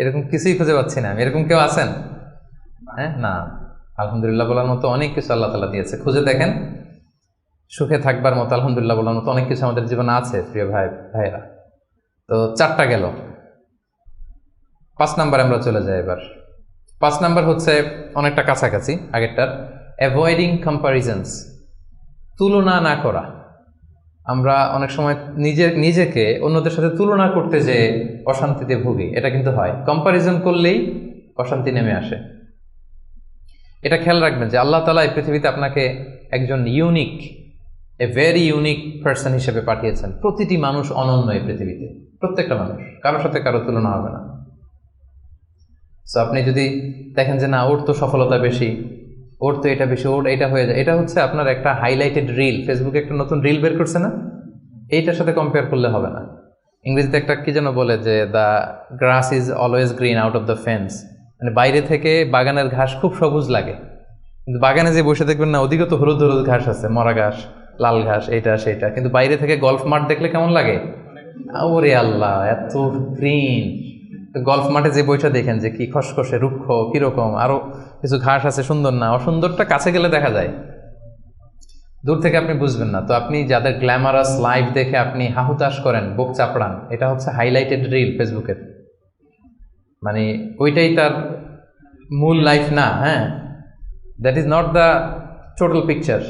এরকম কিছুই খুঁজে পাচ্ছি না আমি? এরকম কেউ আছেন? হ্যাঁ, না, আলহামদুলিল্লাহ বলার মতো অনেক কিছু আল্লাহ তাআলা দিয়েছে। খুঁজে দেখেন, সুখে থাকবার মতো, আলহামদুলিল্লাহ বলার মতো অনেক কিছু আমাদের জীবনে আছে প্রিয় ভাইয়েরা। তো 4টা গেল, 5 নাম্বার আমরা চলে যাই এবার। 5 নাম্বার হচ্ছে অনেকটা কাছাকাছি আগেরটার, অ্যাভয়েডিং কম্প্যারিজনস, তুলনা না করা। আমরা অনেক সময় নিজেকে অন্যদের সাথে তুলনা করতে যে অশান্তিতে ভুগি, এটা কিন্তু হয়। কম্প্যারিজন করলেই অশান্তি নেমে আসে। এটা খেয়াল রাখবেন যে আল্লাহ তাআলা এই পৃথিবীতে আপনাকে একজন unique a very unique person হিসেবে পাঠিয়েছেন। প্রতিটি মানুষ অনন্য এই পৃথিবীতে, প্রত্যেকটা মানুষ, কারোর সাথে কারো তুলনা হবে না। সো আপনি যদি দেখেন যে না ওর তো সফলতা বেশি, ওর তো এটা বেশি, ওর এটা হয়ে যায়, এটা হচ্ছে আপনার একটা হাইলাইটেড রিল। ফেসবুকে একটা নতুন রিল বের করছে না, এইটার সাথে কম্পেয়ার করলে হবে না। ইংরেজিতে একটা কি যেন বলে যে the grass is always green out of the fence, মানে বাইরে থেকে বাগানের ঘাস খুব সবুজ লাগে, কিন্তু বাগানে যে বসে দেখবেন না ওদিকে তো হলুদ হলুদ ঘাস আছে, মরা ঘাস, লাল ঘাস, এইটা সেইটা, কিন্তু বাইরে থেকে গল্ফ মাঠ দেখলে কেমন লাগে? ওরে আল্লাহ এত গ্রিন। গল্ফ মাঠে যে বইটা দেখেন যে কি খসখসে রুক্ষ, কিরকম, আরো কিছু ঘাস আছে, সুন্দর না? অসুন্দরটা কাছে গেলে দেখা যায়, দূর থেকে আপনি বুঝবেন না। তো আপনি যাদের গ্ল্যামারাস লাইফ দেখে আপনি হাহুতাশ করেন, বুক চাপড়ান, এটা হচ্ছে হাইলাইটেড রিল ফেসবুকের, মানে ওইটাই তার মূল লাইফ না। হ্যাঁ, that is not the total picture.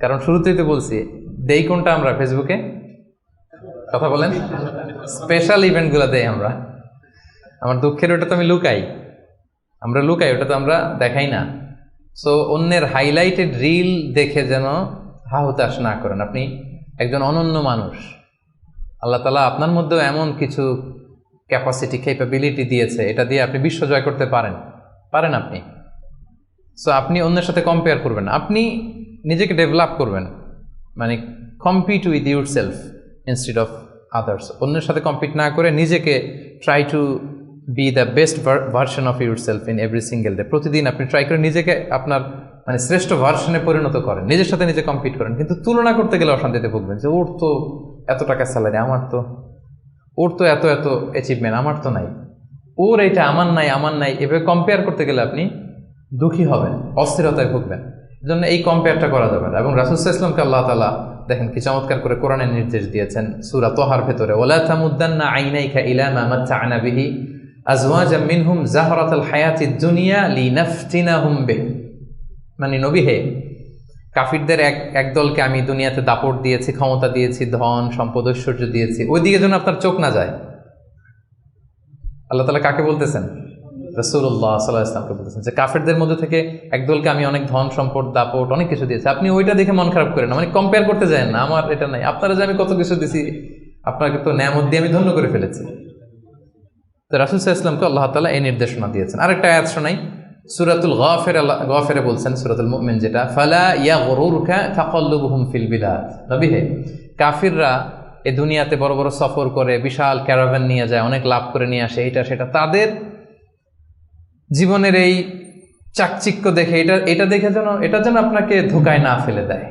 কারণ শুরুতেই তো বলছি, দেই কোনটা আমরা ফেসবুকে? কথা বলেন, স্পেশাল ইভেন্টগুলো দেই আমরা। আমার দুঃখের ওটা তো আমি লুকাই, আমরা লুকাই, ওটা তো আমরা দেখাই না। সো অন্যের হাইলাইটেড রিল দেখে যেন হাহুতাশ না করেন। আপনি একজন অনন্য মানুষ, আল্লাহ তাআলা আপনার মধ্যেও এমন কিছু ক্যাপাসিটি, ক্যাপাবিলিটি দিয়েছে, এটা দিয়ে আপনি বিশ্ব জয় করতে পারেন আপনি। সো আপনি অন্যের সাথে কম্পেয়ার করবেন, আপনি নিজেকে ডেভেলপ করবেন, মানে compete with your self instead of others. অন্যের সাথে কম্পিট না করে নিজেকে try to B the best version of your self in every single day. প্রতিদিন আপনি ট্রাই করে নিজেকে আপনার মানে শ্রেষ্ঠ ভার্সনে পরিণত করেন, নিজের সাথে নিজে কম্পিট করেন। কিন্তু তুলনা করতে গেলে অশান্তিতে ভুগবেন যে ওর তো এত টাকা স্যালারি, ওর তো এত এত অ্যাচিভমেন্ট, আমার তো নাই, ওর এইটা আমার নাই। এভাবে কম্পেয়ার করতে গেলে আপনি দুঃখী হবেন, অস্থিরতায় ভুগবেন। এই জন্য এই কম্পেয়ারটা করা যাবে না। এবং রাসূল সাল্লাল্লাহু আলাইহি ওয়াসাল্লামকে আল্লাহ তাআলা দেখেন কি চমৎকার করে কোরআনের নির্দেশ দিয়েছেন সূরা তাহার ভেতরে, ওয়ালা তামুদ্দান্না আইনাইকা ইলা মা মাত্তা'না বিহি আজওয়াজাম মিনহুম যাহরাতাল হায়াতিদ দুনিয়া লিনাফতিনাহুম বিহি। মানে নবী হে, কাফিরদের এক দলকে আমি দুনিয়াতে দাপট দিয়েছি, ক্ষমতা দিয়েছি, ধন সম্পদ ঐশ্বর্য দিয়েছি, ওইদিকে যেন আপনার চোখ না যায়। আল্লাহ তাআলা কাকে বলতেছেন? রাসূলুল্লাহ সাল্লাল্লাহু আলাইহি ওয়াসাল্লামকে বলতেছেন যে কাফেরদের মধ্যে থেকে একদলকে আমি অনেক ধন সম্পদ দাপট অনেক কিছু দিয়েছি, আপনি ওইটা দেখে মন খারাপ করেন না, মানে কম্পেয়ার করতে যায় না, আমার এটা নাই, আপনারা যে আমি কত কিছু দিয়েছি, আপনাকে তো নেয়ামত দিয়ে আমি ধন্য করে ফেলেছি। তো রাসূল সাল্লাল্লাহু আলাইহি ওয়াসাল্লামকে আল্লাহ তাআলা এই নির্দেশনা দিয়েছেন। আরেকটা আয়াত শোনাই, সূরাতুল গাফিরে বলছেন, সূরাতুল মুমিন যেটা, ফালা ইয়াগরুরকা তাকাল্লুবুহুম ফিল বিলাদ। নবী হে, কাফিররা এই দুনিয়াতে বড় বড় সফর করে, বিশাল ক্যারাভান নিয়ে যায়, অনেক লাভ করে নিয়ে আসে, এটা সেটা, তাদের জীবনের এই চাকচিক্য দেখে এটা দেখে এটা যেন আপনাকে ধোকায় না ফেলে দেয়।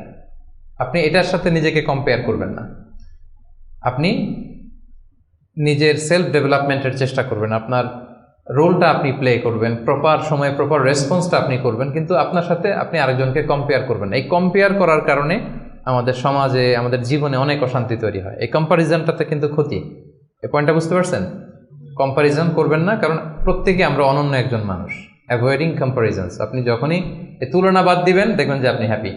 আপনি এটার সাথে নিজেকে কম্পেয়ার করবেন না, আপনি নিজের সেলফ ডেভেলপমেন্টের চেষ্টা করবেন, আপনার রোলটা আপনি প্লে করবেন, প্রপার সময়ে প্রপার রেসপন্সটা আপনি করবেন, কিন্তু আপনার সাথে আপনি আরেকজনকে কম্পেয়ার করবেন না। এই কম্পেয়ার করার কারণে আমাদের সমাজে, আমাদের জীবনে অনেক অশান্তি তৈরি হয়। এই কম্পারিজনটাতে কিন্তু ক্ষতি। এই পয়েন্টটা বুঝতে পারছেন? কম্পারিজন করবেন না, কারণ প্রত্যেকে আমরা অনন্য একজন মানুষ। অ্যাভয়েডিং কম্পারিজনস, আপনি যখনই এই তুলনা বাদ দিবেন দেখবেন যে আপনি হ্যাপি।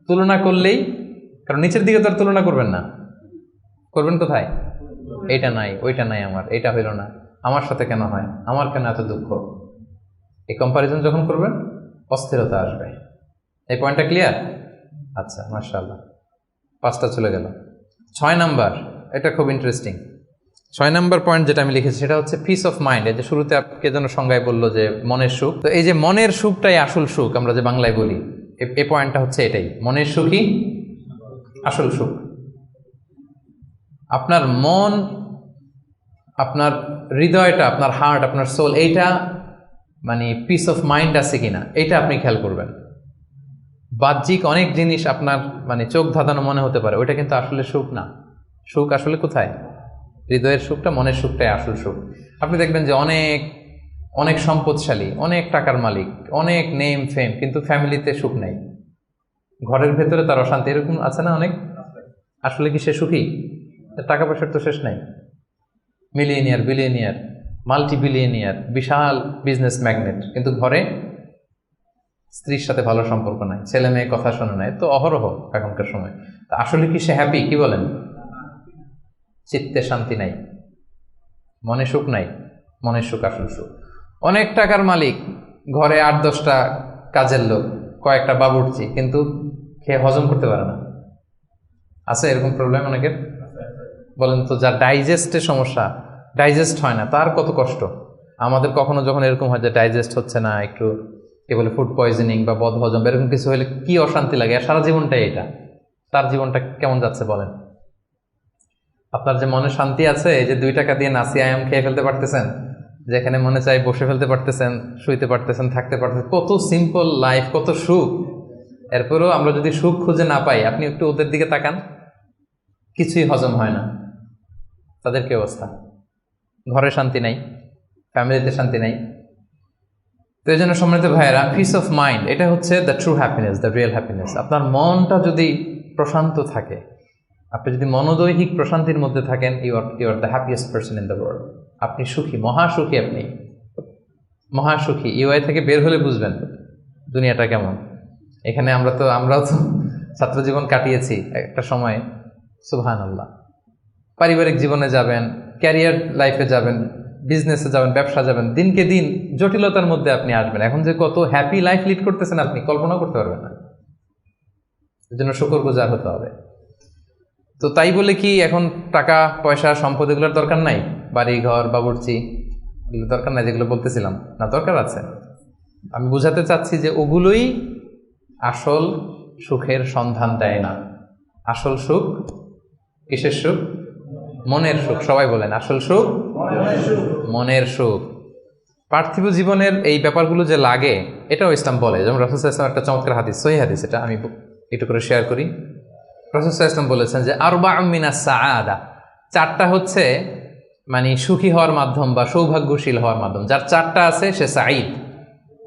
তুলনা করলেই, কারণ নিচের দিকে তো আর তুলনা করবেন না, করবেন কোথায়? এইটা নাই, ওইটা নাই, আমার এইটা হইল না, আমার সাথে কেন হয়, আমার কেন এত দুঃখ। এই কম্পারিজন যখন করবেন অস্থিরতা আসবে। এই পয়েন্টটা ক্লিয়ার? আচ্ছা, মাশাআল্লাহ, 5টা চলে গেল। 6 নাম্বার, এটা খুব ইন্টারেস্টিং। 6 নাম্বার পয়েন্ট যেটা আমি লিখেছি সেটা হচ্ছে পিস অফ মাইন্ড। এই যে শুরুতে কে যেন সংজ্ঞায় বললো যে মনের সুখ, তো এই যে মনের সুখটাই আসল সুখ, আমরা যে বাংলায় বলি, এই পয়েন্টটা হচ্ছে এটাই, মনের সুখই আসল সুখ। আপনার মন, আপনার হৃদয়টা, আপনার হার্ট, আপনার সোল, এইটা মানে পিস অফ মাইন্ড আছে কিনা এটা আপনি খেয়াল করবেন। বাহ্যিক অনেক জিনিস আপনার মানে চোখ ধাঁধানো মনে হতে পারে, ওইটা কিন্তু আসলে সুখ না। সুখ আসলে কোথায়? হৃদয়ের সুখটা, মনের সুখটাই আসল সুখ। আপনি দেখবেন যে অনেক অনেক সম্পদশালী, অনেক টাকার মালিক, অনেক নেম ফেম, কিন্তু ফ্যামিলিতে সুখ নেই, ঘরের ভেতরে তার অশান্তি, এরকম আছে না অনেক? আসলে কি সে সুখী? টাকা পয়সার তো শেষ নাই, মিলিয়নিয়ার, বিলিয়নিয়ার, মাল্টি বিলিয়নিয়ার, বিশাল বিজনেস ম্যাগনেট, কিন্তু ঘরে স্ত্রীর সাথে ভালো সম্পর্ক নাই, ছেলে মেয়ে কথা শোনে নাই, তো অহরহ এখনকার সময়। তা আসলে কি সে হ্যাপি? কি বলেন? চিত্তে শান্তি নাই, মনে সুখ নাই। মনের সুখ আসল সুখ। অনেক টাকার মালিক, ঘরে 8-10টা কাজের লোক, কয়েকটা বাবুর্চি, কিন্তু খেয়ে হজম করতে পারে না, আছে এরকম প্রবলেম অনেকের? বলেন তো, যার ডাইজেস্টের সমস্যা, ডাইজেস্ট হয় না, তার কত কষ্ট। আমাদের কখনো যখন এরকম হয় যে ডাইজেস্ট হচ্ছে না, একটু কি বলে ফুড পয়জনিং বা বদহজম এরকম কিছু হলে কি অশান্তি লাগে, আর সারা জীবনটাই এটা। তার জীবনটা কেমন যাচ্ছে বলেন? আপনার যে মনে শান্তি আছে, এই যে 2 টাকা দিয়ে নাসি আয়াম খেয়ে ফেলতে পারতেছেন, যেখানে মনে চাই বসে ফেলতে পারতেছেন, শুইতে পারতেছেন, থাকতে পারতেছেন, কত সিম্পল লাইফ, কত সুখ। এরপরেও আমরা যদি সুখ খুঁজে না পাই, আপনি একটু ওদের দিকে তাকান, কিছুই হজম হয় না। তাদের কি অবস্থা? ঘরে শান্তি নাই, ফ্যামিলিতে শান্তি নাই। তো এই জন্য সম্মানিত ভাইয়েরা, পিস অফ মাইন্ড, এটা হচ্ছে the true happiness, the real happiness. আপনার মনটা যদি প্রশান্ত থাকে, আপনি যদি মনোদৈহিক প্রশান্তির মধ্যে থাকেন, you are the happiest person in the world. আপনি সুখী, মহাসুখী, আপনি মহাসুখী। ইউআই থেকে বের হলে বুঝবেন দুনিয়াটা কেমন। এখানে আমরাও তো ছাত্র জীবন কাটিয়েছি একটা সময়, সুবহানাল্লাহ। পারিবারিক জীবনে যাবেন, ক্যারিয়ার লাইফে যাবেন, বিজনেসে যাবেন, ব্যবসা যাবেন, দিনকে দিন জটিলতার মধ্যে আপনি আসবেন। এখন যে কত হ্যাপি লাইফ লিড করতেছেন আপনি কল্পনা করতে পারবেন না। এর জন্য শুকরগুজার হতে হবে। তো তাই বলে কি এখন টাকা পয়সা সম্পদ এগুলোর দরকার নাই? বাড়ি ঘর বাবুর্চি এগুলো দরকার নাই যেগুলো বলতেছিলাম? না, দরকার আছে। আমি বুঝাতে চাচ্ছি যে ওগুলোই আসল সুখের সন্ধান দেয় না। আসল সুখ কিসের সুখ? মনের সুখ। সবাই বলেন, আসল সুখ মনের সুখ। পার্থিব জীবনের এই ব্যাপারগুলো যে লাগে, এটাও ইসলাম বলে। যেমন রাসূল সাল্লাল্লাহু আলাইহি ওয়াসাল্লাম একটা চমৎকার হাদিস, সহিহ হাদিস, এটা আমি একটু করে শেয়ার করি। রাসূল সাল্লাল্লাহু আলাইহি ওয়াসাল্লাম বলেছেন যে আরবাউম মিনাস সাআদা, 4টা হচ্ছে মানে সুখী হওয়ার মাধ্যম বা সৌভাগ্যশীল হওয়ার মাধ্যম। যার 4টা আছে সে সাঈদ,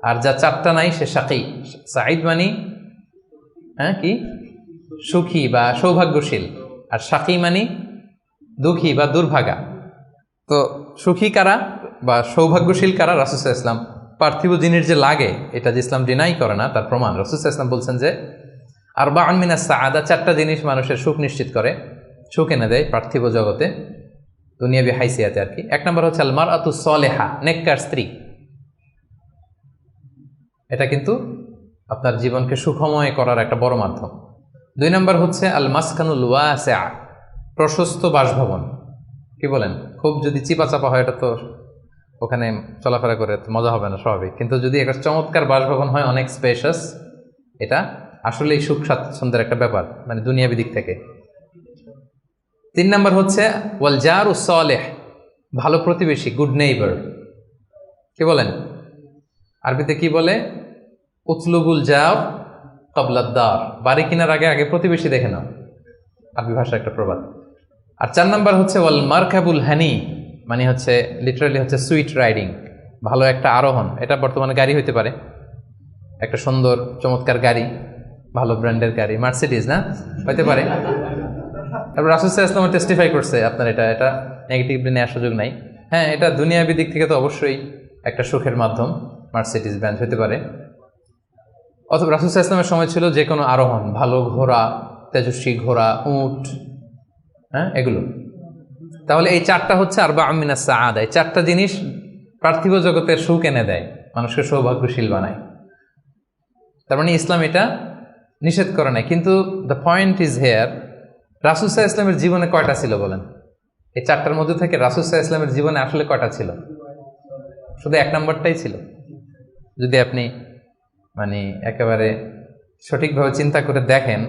আর যার 4টা নাই সে শাকী। সাঈদ মানে কি? সুখী বা সৌভাগ্যশীল, আর শাকী মানে দুঃখী বা দুর্ভাগা। তো সুখী কারা বা সৌভাগ্যশীল কারা? রাসূল সাল্লাল্লাহু আলাইহি ওয়াসাল্লাম পার্থিব জিনিস যে লাগে, এটা যে ইসলাম ডিনাই করে না তার প্রমাণ রাসূল সাল্লাল্লাহু আলাইহি ওয়াসাল্লাম বলছেন যে আরবাউন মিনাস সাআদা, 4টা জিনিস মানুষের সুখ নিশ্চিত করে, সুখ এনে দেয় পার্থিব জগতে, দুনিয়াবি হাইসিয়াতে আর কি। 1 নম্বর হচ্ছে আল মারআতুস সালেহা, নেককার স্ত্রী। এটা কিন্তু আপনার জীবনকে সুখময় করার একটা বড় মাধ্যম। 2 নম্বর হচ্ছে আল মাসকানুল ওয়াসিআ, প্রশস্ত বাসভবন। কি বলেন? খুব যদি চিপা চাপা হয়, এটা তো ওখানে চলাফেরা করে মজা হবে না, স্বাভাবিক। কিন্তু যদি একটা চমৎকার বাসভবন হয়, অনেক স্পেশাস, এটা আসলেই সুখ স্বাচ্ছন্দ্যের একটা ব্যাপার, মানে দুনিয়াবি দিক থেকে। 3 নম্বর হচ্ছে ওয়াল জারুস সালেহ, ভালো প্রতিবেশী, গুড নেইবার। কি বলেন? আরবিতে কি বলে? উতলুবুল জার ক্বাবলাদ দার, বাড়ি কেনার আগে আগে প্রতিবেশী দেখে নাও, আরবি ভাষার একটা প্রবাদ। আর 4 নম্বর হচ্ছে ওয়াল মারকাবুল হানি, মানে হচ্ছে লিটারালি হচ্ছে সুইট রাইডিং, ভালো একটা আরোহণ। এটা বর্তমানে গাড়ি হইতে পারে, একটা সুন্দর চমৎকার গাড়ি, ভালো ব্র্যান্ডের গাড়ি, মার্সিডিজ না হইতে পারে। তারপর রাসূল সাল্লাল্লাহু আলাইহি ওয়াসাল্লাম টেস্টিফাই করছে, আপনার এটা নেগেটিভলি নেওয়ার সুযোগ নাই। হ্যাঁ, এটা দুনিয়াবি দিক থেকে তো অবশ্যই একটা সুখের মাধ্যম, মার্সিডিজ ব্র্যান্ড হতে পারে। অথবা রাসূল সাল্লাল্লাহু আলাইহি ওয়াসাল্লামের সময় ছিল যে কোনো আরোহণ, ভালো ঘোড়া, তেজস্বী ঘোড়া, উট, হ্যাঁ এগুলো। তাহলে এই 4টা হচ্ছে আরবাউম মিনাস সাআদা। এই 4টা জিনিস পার্থিব জগতের সুখ এনে দেয়, মানুষকে সৌভাগ্যশীল বানায়। তার মানে ইসলাম এটা নিষেধ করে নাই। কিন্তু দ্য পয়েন্ট ইজ হেয়ার, রাসূল সাল্লাল্লাহু আলাইহি ওয়াসাল্লামের জীবনে কয়টা ছিল বলেন? এই 4টার মধ্যে থেকে রাসূল সাল্লাল্লাহু আলাইহি ওয়াসাল্লামের জীবনে আসলে কয়টা ছিল? শুধু 1 নম্বরটাই ছিল। যদি আপনি মানে একেবারে সঠিকভাবে চিন্তা করে দেখেন,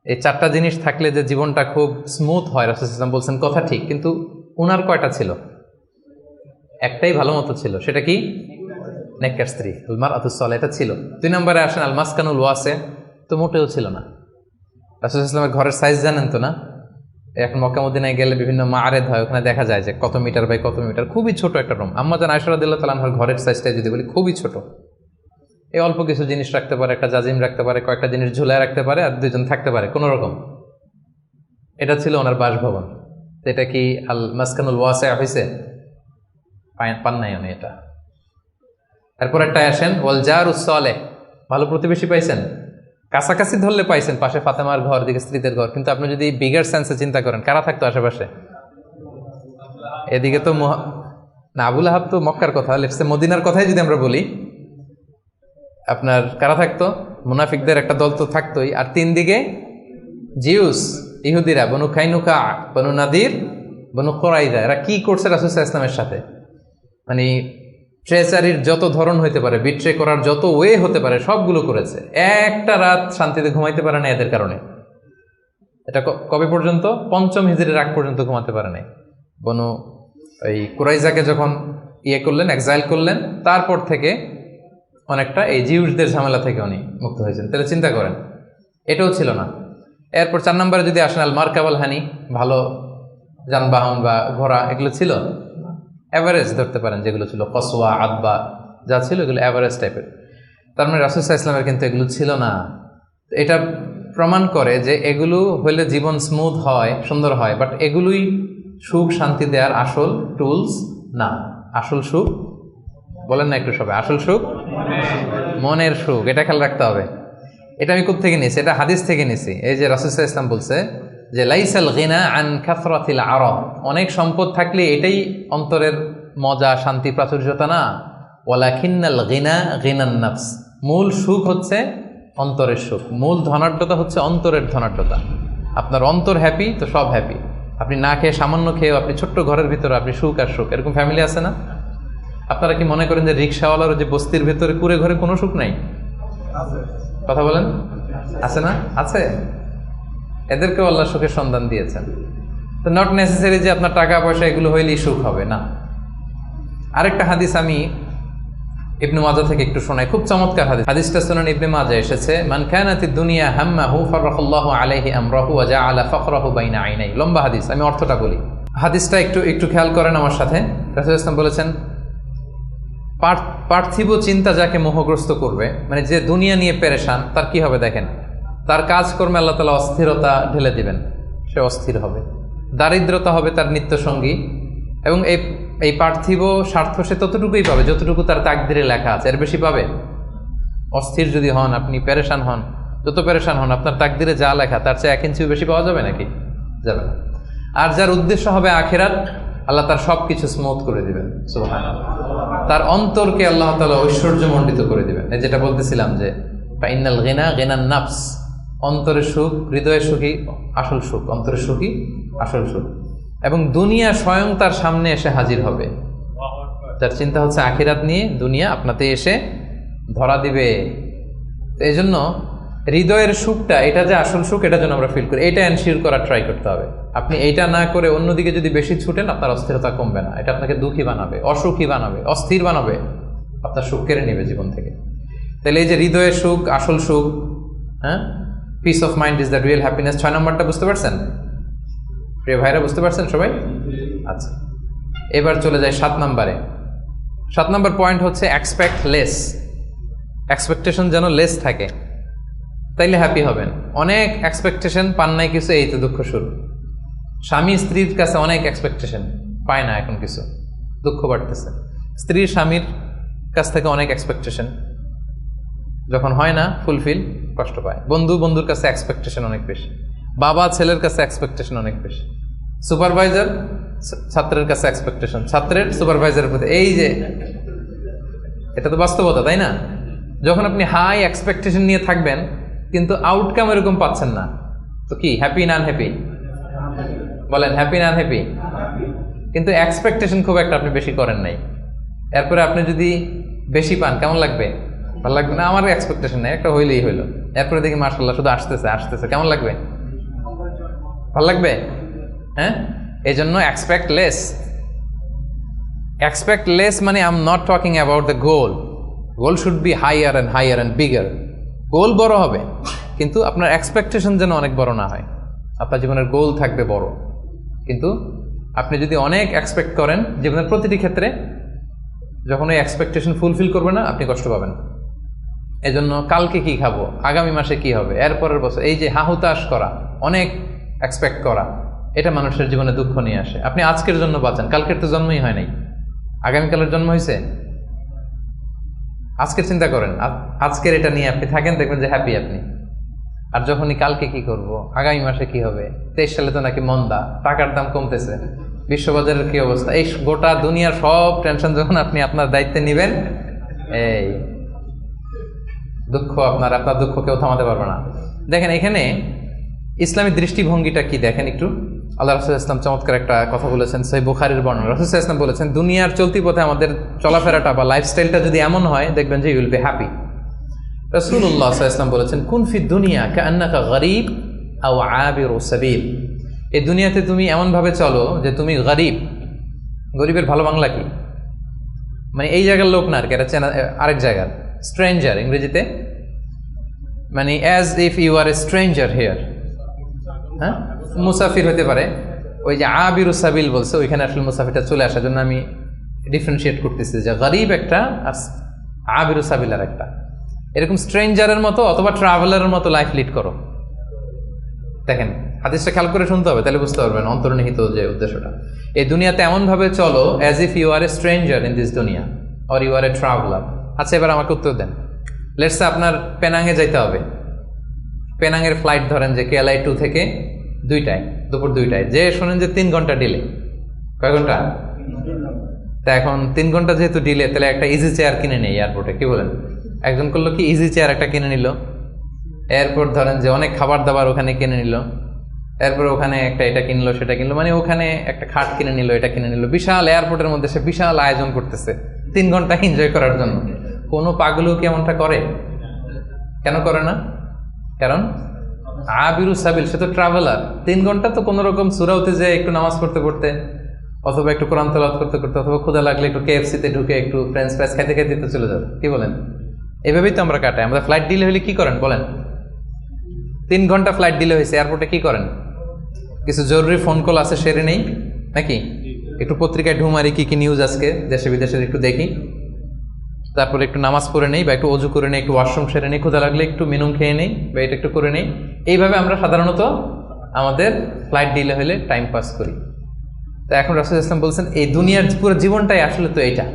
এই 4টা জিনিস থাকলে যে জীবনটা খুব স্মুথ হয়, রাসূল সাল্লাল্লাহু আলাইহি ওয়াসাল্লাম বলছেন কথা ঠিক, কিন্তু উনার কয়টা ছিল? একটাই ভালো মতো ছিল। সেটা কি? নেককার স্ত্রী, আল মারআতুস সালেহা, এটা ছিল। 2 নম্বরে আসেন আল মাসকানুল ওয়াসি, তো মোটেও ছিল না। রাসূল সাল্লাল্লাহু আলাইহি ওয়াসাল্লামের ঘরের সাইজ জানেন তো না? এখন মক্কা মদিনায় গেলে বিভিন্ন মাআরেদ হয়, ওখানে দেখা যায় যে কত মিটার বাই কত মিটার, খুবই ছোট একটা রুম। আম্মা জান আয়েশা রাদিয়াল্লাহু তাআলা আনহার ঘরের সাইজটা যদি বলি, খুবই ছোট। এই অল্প কিছু জিনিস রাখতে পারে, একটা জাজিম রাখতে পারে, কয়েকটা জিনিস ঝুলায় রাখতে পারে, আর 2 জন থাকতে পারে কোনো রকম। এটা ছিল ওনার বাসভবন। এটা কি আল মাসকানুল ওয়াসি হয়েছে? পান নাই উনি এটা। তারপর একটা আসেন ওয়াল জারুস সালেহ, ভালো প্রতিবেশী পাইছেন, কাছাকাছি ধরলে পাইছেন, পাশে ফাতেমার ঘর, দিকে স্ত্রীদের ঘর। কিন্তু আপনি যদি বিগার সেন্সে চিন্তা করেন, কারা থাকতো আশেপাশে? এদিকে তো না, আবুল আহাব তো মক্কার কথা, লেটসে মদিনার কথাই যদি আমরা বলি, আপনার কারা থাকতো? মুনাফিকদের একটা দল তো থাকতোই, আর 3 দিকে জিউস, ইহুদিরা, বনু কাইনুকা, বনু নাদির, বনু কোরাইদা, এরা কি করছে রাসূল সাল্লাল্লাহু আলাইহি ওয়াসাল্লামের সাথে? মানে ট্রেচারির যত ধরন হইতে পারে, বিট্রে করার যত ওয়ে হতে পারে সবগুলো করেছে। একটা রাত শান্তিতে ঘুমাইতে পারে না এদের কারণে। এটা কবে পর্যন্ত? পঞ্চম হিজরির আগ পর্যন্ত ঘুমাতে পারে নাই। বনু ওই কুরাইজাকে যখন করলেন, এক্সাইল করলেন, তারপর থেকে অনেকটা এই জিউসদের ঝামেলা থেকে উনি মুক্ত হয়েছেন। তাহলে চিন্তা করেন, এটাও ছিল না। এরপর 4 নম্বরে যদি আসেন, আল মার্কাবাল হানি, ভালো যানবাহন বা ঘোড়া, এগুলো ছিল অ্যাভারেজ ধরতে পারেন, যেগুলো ছিল কসওয়া, আদবা, যা ছিল এগুলো অ্যাভারেজ টাইপের। তার মানে রাসূল সাল্লাল্লাহু আলাইহি ওয়াসাল্লামের কিন্তু এগুলো ছিল না। এটা প্রমাণ করে যে এগুলো হইলে জীবন স্মুথ হয়, সুন্দর হয়, বাট এগুলোই সুখ শান্তি দেওয়ার আসল টুলস না। আসল সুখ বলেন না একটু সবাই, আসল সুখ মনের সুখ। এটা খেয়াল রাখতে হবে। এটা আমি কোথা থেকে নিয়েছি? এটা হাদিস থেকে নিয়েছি। এই যে রাসূল সাল্লাল্লাহু আলাইহি ওয়াসাল্লাম বলছে যে লাইসাল গিনা আন কাসরাতিল আরাব, অনেক সম্পদ থাকলে এটাই অন্তরের মজা, শান্তি, প্রাচুর্যতা না। ওয়ালাকিন্নাল গিনা গিনান নাফস, মূল সুখ হচ্ছে অন্তরের সুখ। মূল ধনাঢ্যতা হচ্ছে অন্তরের ধনাঢ্যতা। আপনার অন্তর হ্যাপি তো সব হ্যাপি। আপনি না খেয়ে, সামান্য খেয়েও, আপনি ছোট্ট ঘরের ভিতরে আপনি সুখ আর সুখ। এরকম ফ্যামিলি আছে না? আপনারা কি মনে করেন যে রিক্সাওয়ালার যে বস্তির ভেতরে কুড়ে ঘরে কোনো সুখ নাই? কথা বলেন, আছে না? আছে। এদেরকেও আল্লাহ সুখের সন্ধান দিয়েছেন। তো নট নেসেসারি যে আপনার টাকা পয়সা এগুলো হইলেই সুখ হবে না। আরেকটা হাদিস আমি ইবনে মাজাহ থেকে একটু শোনাই, খুব চমৎকার হাদিস। হাদিসটা সুনান ইবনে মাজাহ এসেছে, মান কানাতিদ দুনিয়া হাম্মাহু ফারাখাল্লাহু আলাইহি আমরাহু ওয়া জাআলা ফাকরাহু বাইনা আইনাই। লম্বা হাদিস, আমি অর্থটা বলি। হাদিসটা একটু খেয়াল করেন আমার সাথে। রাসূল সাল্লাল্লাহু আলাইহি ওয়াসাল্লাম বলেছেন, পার্থিব চিন্তা যাকে মোহগ্রস্ত করবে, মানে যে দুনিয়া নিয়ে পেরেশান, তার কি হবে দেখেন, তার কাজকর্মে আল্লাহ তাআলা অস্থিরতা ঢেলে দিবেন, সে অস্থির হবে। দারিদ্রতা হবে তার নিত্যসঙ্গী, এবং এই পার্থিব স্বার্থ সে ততটুকুই পাবে যতটুকু তার তাকদিরে লেখা আছে, এর বেশি পাবে? অস্থির যদি হন, আপনি পেরেশান হন, যত পেরেশান হন, আপনার তাকদিরে যা লেখা তার চেয়ে 1 ইঞ্চিও বেশি পাওয়া যাবে নাকি? যাবে না। আর যার উদ্দেশ্য হবে আখিরাত, আল্লাহ তার সব কিছু স্মুথ করে দিবেন, সুবহানাল্লাহ। তার অন্তরকে আল্লাহ তাআলা ঐশ্বর্যমণ্ডিত করে দিবেন। এই যেটা বলতেছিলাম যে ফাইনাল গিনা গিনান নাফস, অন্তরের সুখ, হৃদয়ের সুখী আসল সুখ, অন্তরের সুখী আসল সুখ। এবং দুনিয়া স্বয়ং তার সামনে এসে হাজির হবে। যার চিন্তা হচ্ছে আখিরাত নিয়ে, দুনিয়া আপনাতে এসে ধরা দিবে। তো এই জন্য হৃদয়ের সুখটা, এটা যে আসল সুখ, এটা যেন আমরা ফিল করি, এটা এনশিওর করার ট্রাই করতে হবে। আপনি এইটা না করে অন্যদিকে যদি বেশি ছুটেন, আপনার অস্থিরতা কমবে না। এটা আপনাকে দুঃখী বানাবে, অসুখী বানাবে, অস্থির বানাবে, আপনার সুখ কেড়ে নেবে জীবন থেকে। তাহলে এই যে হৃদয়ের সুখ, আসল সুখ, হ্যাঁ, piece of mind is the real happiness. 6 নম্বরটা বুঝতে পারছেন প্রিয় ভাইরা? বুঝতে পারছেন সবাই? আচ্ছা, এবার চলে যায় 7 নম্বরে। 7 নম্বর পয়েন্ট হচ্ছে এক্সপেক্ট লেস। এক্সপেকটেশন যেন লেস থাকে, তাইলে হ্যাপি হবেন। অনেক এক্সপেকটেশন পান নাই কিছু, এই তো দুঃখ শুরু। স্বামী স্ত্রীর কাছে অনেক এক্সপেকটেশন, পায় না এখন কিছু, দুঃখ বাড়তেছে। স্ত্রীর স্বামীর কাছ থেকে অনেক এক্সপেকটেশন, যখন হয় না ফুলফিল, কষ্ট পায়। বন্ধুর কাছে এক্সপেকটেশন অনেক বেশি, বাবা ছেলের কাছে এক্সপেকটেশন অনেক বেশি, সুপারভাইজার ছাত্রের কাছে এক্সপেকটেশন, ছাত্রের সুপারভাইজারের প্রতি। এই যে এটা তো বাস্তবতা, তাই না? যখন আপনি হাই এক্সপেকটেশন নিয়ে থাকবেন কিন্তু আউটকাম এরকম পাচ্ছেন না, তো কি হ্যাপি না আনহ্যাপি? বলেন, হ্যাপি না আনহ্যাপি? কিন্তু এক্সপেকটেশন খুব একটা আপনি বেশি করেন নাই, এরপরে আপনি যদি বেশি পান কেমন লাগবে? ভালো লাগবে না? আমার এক্সপেকটেশন নেই, একটা হইলেই হইলো, এরপরে দেখি মাশাআল্লাহ শুধু আসতেছে, কেমন লাগবে? ভালো লাগবে? হ্যাঁ, এই জন্য এক্সপেক্ট লেস। এক্সপেক্ট লেস মানে I am not talking about the goal. Goal should be higher and bigger. Goal বড় হবে, কিন্তু আপনার এক্সপেকটেশন যেন অনেক বড় না হয়। আপনার জীবনের গোল থাকবে বড়, কিন্তু আপনি যদি অনেক এক্সপেক্ট করেন জীবনের প্রতিটি ক্ষেত্রে, যখন ওই এক্সপেকটেশন ফুলফিল করবে না, আপনি কষ্ট পাবেন। এজন্য কালকে কি খাবো, আগামী মাসে কি হবে, এরপরের বছর, এই যে হাহুতাশ করা, অনেক এক্সপেক্ট করা, এটা মানুষের জীবনে দুঃখ নিয়ে আসে। আপনি আজকের জন্য বাঁচেন, কালকের তো জন্মই হয় নাই, আগামীকালের জন্ম হয়েছে। আজকের চিন্তা করেন, আজকের এটা নিয়ে আপনি থাকেন, দেখবেন যে হ্যাপি আপনি। আর যখনই কালকে কি করব, আগামী মাসে কি হবে, 23 সালে তো নাকি মন্দা, টাকার দাম কমতেছে, বিশ্ববাজারের কি অবস্থা, এই গোটা দুনিয়ার সব টেনশন যখন আপনি আপনার দায়িত্বে নেবেন, এই দুঃখ আপনার দুঃখ কেউ থামাতে পারবে না। দেখেন এখানে ইসলামী দৃষ্টিভঙ্গিটা কি দেখেন একটু। আল্লাহ রাসূল ইসলাম চমৎকার একটা কথা বলেছেন, সহিহ বুখারীর বর্ণনা। রাসূল ইসলাম বলেছেন, দুনিয়ার চলতি পথে আমাদের চলাফেরাটা বা লাইফস্টাইলটা যদি এমন হয়, দেখবেন যে ইউ উইল বি হ্যাপি। রাসূলুল্লাহ সাল্লাল্লাহু আলাইহি ওয়াসাল্লাম বলেছেন, কুন ফি দুনিয়া কাআন্নাকা গরীব আও আবিরু সাবিল। এই দুনিয়াতে তুমি এমনভাবে চলো যে তুমি গরীব। গরীবের ভালো বাংলা কি? মানে এই জায়গার লোক না আর কি, এটা চেনা আরেক জায়গার, স্ট্রেঞ্জার ইংরেজিতে, মানে as if you are a stranger here. হ্যাঁ, মুসাফির হতে পারে। ওই যে আবিরু সাবিল বলছে, ওইখানে আসলে মুসাফিরটা চলে আসার জন্য আমি ডিফারেন্সিয়েট করতেছি যে গরীব একটা আর আবিরু সাবিল আর একটা। এরকম স্ট্রেঞ্জারের মতো অথবা ট্রাভেলারের মতো লাইফ লিড করো। দেখেন হাদিসটা খেয়াল করে শুনতে হবে, তাহলে বুঝতে পারবেন অন্তর্নিহিত যে উদ্দেশ্যটা। এই দুনিয়াতে এমনভাবে চলো as if you are a stranger in this দুনিয়া or you are a traveller. আচ্ছা, এবার আমাকে উত্তর দেন। লেটস সে আপনার পেনাঙে যাইতে হবে। পেনাঙের ফ্লাইট ধরেন যে কেএলআই 2 থেকে 2টায়, দুপুর 2টায়, যে শোনেন যে 3 ঘন্টা ডিলে। কয় ঘন্টা? তা এখন 3 ঘন্টা যেহেতু ডিলে, তাহলে একটা ইজি চেয়ার কিনে নেই এয়ারপোর্টে, কি বলেন? একজন করলো কি, ইজি চেয়ার একটা কিনে নিল। এয়ারপোর্ট ধরেন যে অনেক খাবার দাবার ওখানে কিনে নিল, এরপর ওখানে একটা এটা কিনলো সেটা কিনলো, মানে ওখানে একটা খাট কিনে নিল, এটা কিনে নিল। বিশাল এয়ারপোর্টের মধ্যে সে বিশাল আয়োজন করতেছে 3 ঘন্টা এনজয় করার জন্য। কোনো পাগলও কি এমনটা করে? কেন করে না? কারণ আবিরু সাবিল, সে তো ট্রাভেলার। 3 ঘন্টা তো কোনো রকম সূরাতে যায় একটু নামাজ পড়তে পড়তে, অথবা একটু কোরআন তেলাওয়াত করতে করতে, অথবা ক্ষুধা লাগলে একটু কেএফসিতে ঢুকে একটু ফ্রেঞ্চ ফ্রাইস খাইতে খাইতে তো চলে যাবে, কি বলেন? এভাবেই তো আমরা কাটাই। আমাদের ফ্লাইট ডিলে হলে কি করেন বলেন? 3 ঘন্টা ফ্লাইট ডিলে হয়েছে, এয়ারপোর্টে কি করেন? কিছু জরুরি ফোন কল আছে, সেরে নেই নাকি? একটু পত্রিকায় ঢুমারি, কি কি নিউজ আজকে দেশে বিদেশের একটু দেখি, তারপরে একটু নামাজ পড়ে নেই, বা একটু অজু করে নেই, একটু ওয়াশরুম সেরে নেই, ক্ষুধা লাগলে একটু মেনু খেয়ে নেই, বা এটা একটু করে নেই। এইভাবে আমরা সাধারণত আমাদের ফ্লাইট ডিলে হলে টাইম পাস করি। তো এখন রাসূল ইসলাম বলছেন, এই দুনিয়ার পুরো জীবনটাই আসলে তো এটা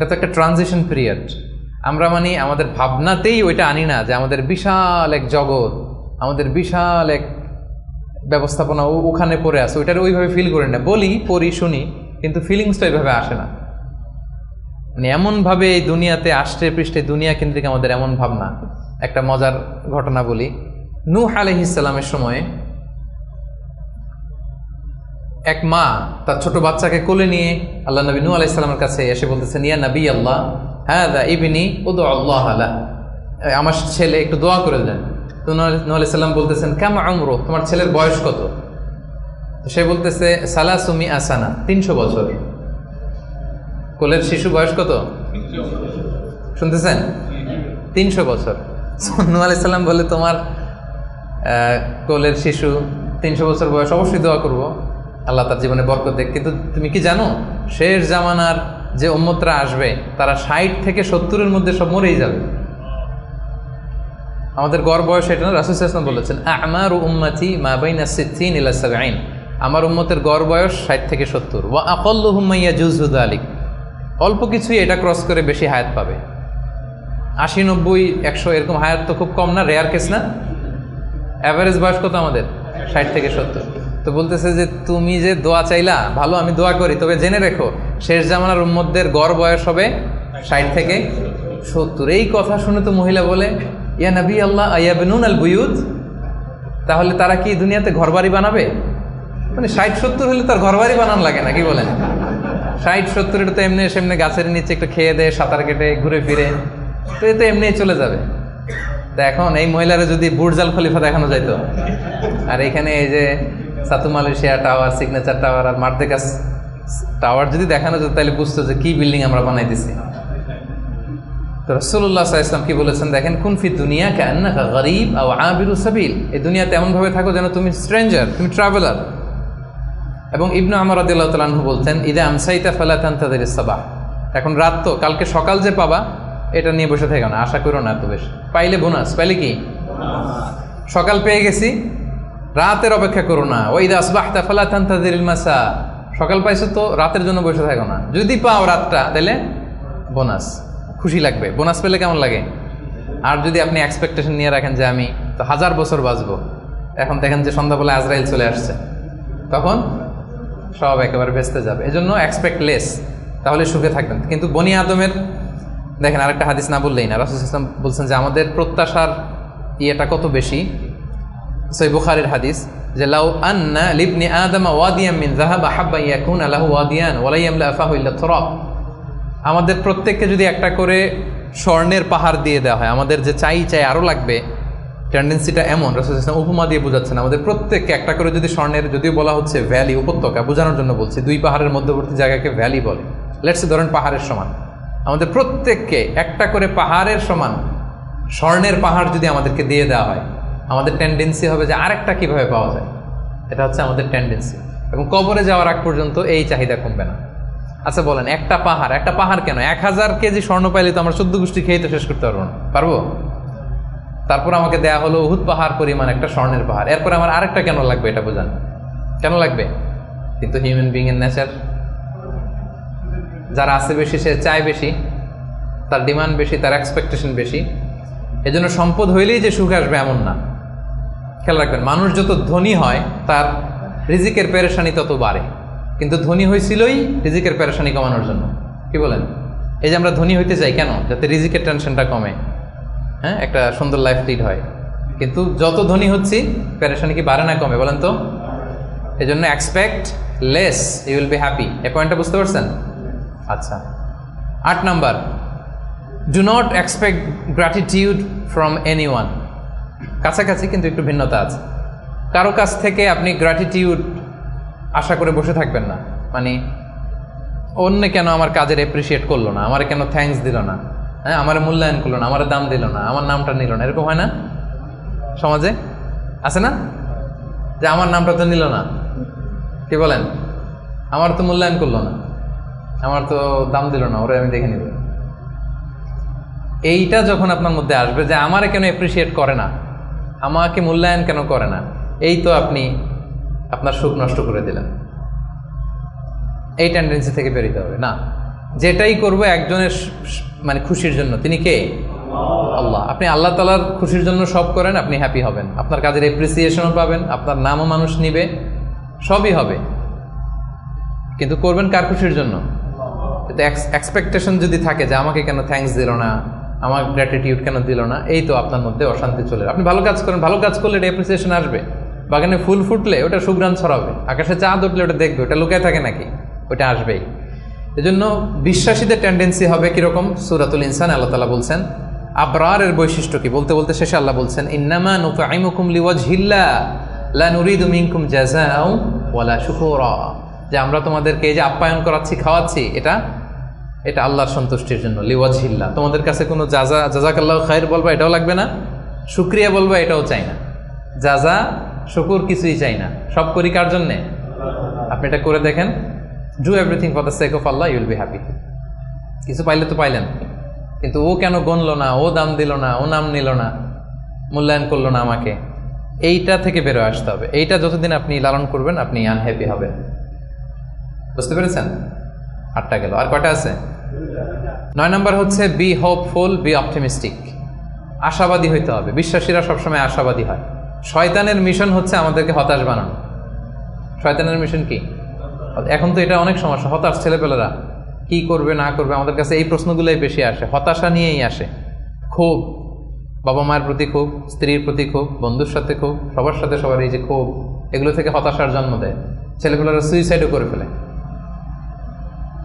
তো একটা ট্রানজিশন পিরিয়ড। আমরা মানে আমাদের ভাবনাতেই ওইটা আনি না যে আমাদের বিশাল এক জগৎ, আমাদের বিশাল এক ব্যবস্থাপনা ওখানে পড়ে আছে, ওইটার ওইভাবে ফিল করি না। বলি, পড়ি, শুনি, কিন্তু ফিলিংসটা ওইভাবে আসে না। মানে এমনভাবে এই দুনিয়াতে আষ্টে পৃষ্ঠে দুনিয়া কেন্দ্রিক আমাদের এমন ভাবনা। একটা মজার ঘটনা বলি। নূহ আলাইহিস সালামের সময়ে এক মা তার ছোট বাচ্চাকে কোলে নিয়ে আল্লাহ নবী নূহ আলাইহিস সালামের কাছে এসে বলতেছেন, ইয়া নবী আল্লাহ, হাযা ইবনি উদউ আল্লাহ লা, আমার ছেলে একটু দোয়া করে দেন। তো নূহ আলাইহিস সালাম বলতেছেন, কামা উমরু, তোমার ছেলের বয়স কত? তো সে বলতেছে, সালাসুমি আসানা, 300 বছর। কোলের শিশু বয়স কত শুনতেছেন? 300 বছর। নূহ আলাইহিস সালাম বলে, তোমার কোলের শিশু 300 বছর বয়স, অবশ্যই দোয়া করবো, আল্লাহ তার জীবনে বরকত দেখ। কিন্তু তুমি কি জানো, শেষ জামানার যে উম্মতরা আসবে তারা 60 থেকে 70-এর মধ্যে সব মরেই যাবে। আমাদের গড় বয়স এটা না, রাসূল সাল্লাল্লাহু আলাইহি ওয়াসাল্লাম বলেছেন, আমারু উম্মতি মা বাইনা 60 ইলা 70, আমার উম্মতের গড় বয়স 60 থেকে 70। ওয়া আকাল্লুহুম মা ইয়াজুজু যালিক, অল্প কিছুই এটা ক্রস করে বেশি হায়াত পাবে। 80, 90, 100 এরকম হায়াত তো খুব কম না, রেয়ার কেস না? অ্যাভারেজ বয়স কত আমাদের? 60 থেকে 70। তো বলতেছে যে তুমি যে দোয়া চাইলা, ভালো, আমি দোয়া করি, তবে জেনে রেখো শেষ জামানার উম্মতদের গড় বয়স হবে 60 থেকে 70। এই কথা শুনে তো মহিলা বলে, ইয়া নবী আল্লাহ আয়াবনুন আল বুয়ুত, তাহলে তারা কি দুনিয়াতে ঘরবাড়ি বানাবে? মানে 60-70 হলে তার ঘরবাড়ি বানানো লাগে না, কি বলেন? 60-70 এটা তো এমনি সেমনি গাছের নিচে একটু খেয়ে দেয়, সাঁতার কেটে ঘুরে ফিরে, তো এ তো এমনিই চলে যাবে। তা এখন এই মহিলারা যদি বুর্জ আল খলিফা দেখানো যাইতো, আর এখানে এই যে সাতু মালয়েশিয়া টাওয়ার, সিগনেচার টাওয়ার আর মার্দেকাস টাওয়ার যদি দেখানো যেত, তাহলে বুঝতো যে কি বিল্ডিং আমরা বানাই দিছি। তো রাসূলুল্লাহ সাল্লাল্লাহু আলাইহি ওয়াসাল্লাম কি বলেছেন দেখেন, কুন ফি দুনিয়া কাআন্নাকা গরীব আও আবিরু সাবিল, এই দুনিয়াতে এমনভাবে থাকো যেন তুমি স্ট্রেঞ্জার, তুমি ট্রাভেলার। এবং ইবনে ওমর রাদিয়াল্লাহু তাআলা আনহু বলতেন, ইদা আমসাইতা ফালা তানতাযিরিস সাবাহ, এখন রাত তো, কালকে সকাল যে পাবা এটা নিয়ে বসে থেকো না, আশা করো না এত বেশি। পাইলে বোনাস, পাইলে কি সকাল পেয়ে গেছি, রাতের অপেক্ষা করো না। ওয়া ইদা আসবাহতা ফালা তানতাযিরিল মাসা, সকাল পাইছো তো রাতের জন্য বসে থাকো না, যদি পাও রাতটা তাহলে বোনাস, খুশি লাগবে। বোনাস পেলে কেমন লাগে? আর যদি আপনি এক্সপেকটেশন নিয়ে রাখেন যে আমি তো 1000 বছর বাঁচবো, এখন দেখেন যে সন্ধ্যাবেলা আজরাইল চলে আসছে, তখন সব একেবারে ভেস্তে যাবে। এজন্য এক্সপেক্ট লেস, তাহলে সুখে থাকবেন। কিন্তু বনি আদমের দেখেন আরেকটা হাদিস না বললেই না, রাসূল সাল্লাল্লাহু আলাইহি ওয়াসাল্লাম বলছেন যে আমাদের প্রত্যাশার ইয়েটা কত বেশি, সহিহ বুখারীর হাদিস যে লাউ আন্না লিবনি আদম ওয়াদিয়াম মিন যাহাব আহাব্বা ইয়াকুনা লাহু ওয়াদিয়ান ওয়া লা ইয়ামলা আফাহু ইল্লা তুরাব। আমাদের প্রত্যেককে যদি একটা করে স্বর্ণের পাহাড় দিয়ে দেওয়া হয়, আমাদের যে চাই আরও লাগবে, টেন্ডেন্সিটা এমন, রাসূল সাল্লাল্লাহু আলাইহি ওয়াসাল্লাম উপমা দিয়ে বোঝাচ্ছেন, আমাদের প্রত্যেককে একটা করে যদি স্বর্ণের, যদিও বলা হচ্ছে ভ্যালি, উপত্যকা বোঝানোর জন্য বলছি, দুই পাহাড়ের মধ্যবর্তী জায়গাকে ভ্যালি বলে, লেটস ধরেন পাহাড়ের সমান, আমাদের প্রত্যেককে একটা করে পাহাড়ের সমান স্বর্ণের পাহাড় যদি আমাদেরকে দিয়ে দেওয়া হয়, আমাদের টেন্ডেন্সি হবে যে আরেকটা কীভাবে পাওয়া যায়। এটা হচ্ছে আমাদের টেন্ডেন্সি, এবং কবরে যাওয়ার আগ পর্যন্ত এই চাহিদা কমবে না। আচ্ছা বলেন, একটা পাহাড় কেন, 1000 কেজি স্বর্ণ পাইলে তো আমরা 14 গোষ্ঠী খেয়ে তো শেষ করতে পারবো না, পারবো? তারপর আমাকে দেয়া হলো উহুদ পাহাড় পরিমাণ একটা স্বর্ণের পাহাড়, এরপরে আমার আরেকটা কেন লাগবে, এটা বোঝান কেন লাগবে? কিন্তু হিউম্যান বিং এর নেচার, যারা আছে বেশি সে চায় বেশি, তার ডিমান্ড বেশি, তার এক্সপেকটেশন বেশি। এজন্য সম্পদ হইলেই যে সুখ আসবে এমন না। খেয়াল রাখবেন, মানুষ যত ধনী হয় তার রিজিকের পেরেশানি তত বাড়ে, কিন্তু ধনী হয়েছিলই রিজিকের পেরেশানি কমানোর জন্য। কি বলেন? এই যে আমরা ধনী হইতে চাই কেন? যাতে রিজিকের টেনশনটা কমে, হ্যাঁ, একটা সুন্দর লাইফ লিড হয়। কিন্তু যত ধনী হচ্ছি পেরেশানি কি বাড়ে না কমে? বলেন তো। এই জন্য expect less, you will be happy. এই পয়েন্টটা বুঝতে পারছেন? আচ্ছা, 8 number, do not expect gratitude from anyone. কাছাকাছি কিন্তু একটু ভিন্নতা আছে। কারো কাছ থেকে আপনি গ্র্যাটিটিউড আশা করে বসে থাকবেন না, মানে অন্য কেন আমার কাজের অ্যাপ্রিসিয়েট করলো না, আমার কেন থ্যাঙ্কস দিল না, হ্যাঁ, আমার মূল্যায়ন করলো না, আমার দাম দিল না, আমার নামটা নিল না, এরকম হয় না সমাজে? আছে না যে আমার নামটা তো নিল না, কি বলেন, আমার তো মূল্যায়ন করলো না, আমার তো দাম দিল না, ওরা আমি দেখে নিব। এইটা যখন আপনার মধ্যে আসবে যে আমারে কেন অ্যাপ্রিসিয়েট করে না, আমাকে মূল্যায়ন কেন করে না, এই তো আপনি আপনার সুখ নষ্ট করে দিলেন। এই টেন্ডেন্সি থেকে বেরোতে হবে না। যেটাই করবো একজনের মানে খুশির জন্য, তিনি কে? আল্লাহ। আপনি আল্লাহ তাআলার খুশির জন্য সব করেন, আপনি হ্যাপি হবেন, আপনার কাজের অ্যাপ্রিসিয়েশনও পাবেন, আপনার নামও মানুষ নিবে, সবই হবে। কিন্তু করবেন কার খুশির জন্য? এক্সপেকটেশন যদি থাকে যে আমাকে কেন থ্যাঙ্কস দিল না, আমার গ্র্যাটিটিউড কেন দিল না, এই তো আপনার মধ্যে অশান্তি চলে। আপনি ভালো কাজ করেন, ভালো কাজ করলে এটা অ্যাপ্রিসিয়েশন আসবে, বাগানে ফুল ফুটলে ওটা সুঘ্রাণ ছড়াবে, আকাশে চাঁদ উঠলে ওটা দেখবে, ওটা লুকায় থাকে নাকি? ওটা আসবেই। এজন্য বিশ্বাসীদের টেন্ডেন্সি হবে কিরকম? সূরাতুল ইনসান আল্লাহ তাআলা বলছেন আবরারের বৈশিষ্ট্য কি, বলতে বলতে শেষে আল্লাহ বলছেন ইন্নামা নুতঈমুকুম লিওয়াজহিল্লাহ লা নুরিদু মিনকুম জাযাআ ওয়ালা শুকুরা, যে আমরা তোমাদেরকে এই যে আপ্যায়ন করাচ্ছি, খাওয়াচ্ছি, এটা আল্লাহর সন্তুষ্টির জন্য, লিওয়াজহিল্লাহ। তোমাদের কাছে কোনো জাযাকাল্লাহু খায়র বলবা এটাও লাগবে না, শুকরিয়া বলবা এটাও চাই না, জাযা শুকুর কিছুই চাই না, সব করি কার জন্যে? আপনি এটা করে দেখেন, do everything for the sake of Allah, you will be happy. কিছু পাইলে তো পাইলেন, কিন্তু ও কেন গণলো না, ও দাম দিল না, ও নাম নিল না, মূল্যায়ন করলো না আমাকে, এইটা থেকে বেরোয় আসতে হবে। এইটা যতদিন আপনি লালন করবেন আপনি আনহ্যাপি হবেন। বুঝতে পেরেছেন? 8টা গেল, আর কয়টা আছে? 9 নাম্বার হচ্ছে বি হোপফুল, বি অপটিমিস্টিক। আশাবাদী হইতে হবে। বিশ্বাসীরা সবসময় আশাবাদী হয়। শয়তানের মিশন হচ্ছে আমাদেরকে হতাশ বানানো। শয়তানের মিশন কি? এখন তো এটা অনেক সমস্যা, হতাশ ছেলেপেলেরা কি করবে না করবে, আমাদের কাছে এই প্রশ্নগুলোই বেশি আসে, হতাশা নিয়েই আসে। ক্ষোভ, বাবা মায়ের প্রতি ক্ষোভ, স্ত্রীর প্রতি ক্ষোভ, বন্ধুর সাথে ক্ষোভ, সবার সাথে সবার এই যে ক্ষোভ, এগুলো থেকে হতাশার জন্ম দেয়। ছেলেপেলেরা সুইসাইডও করে ফেলে,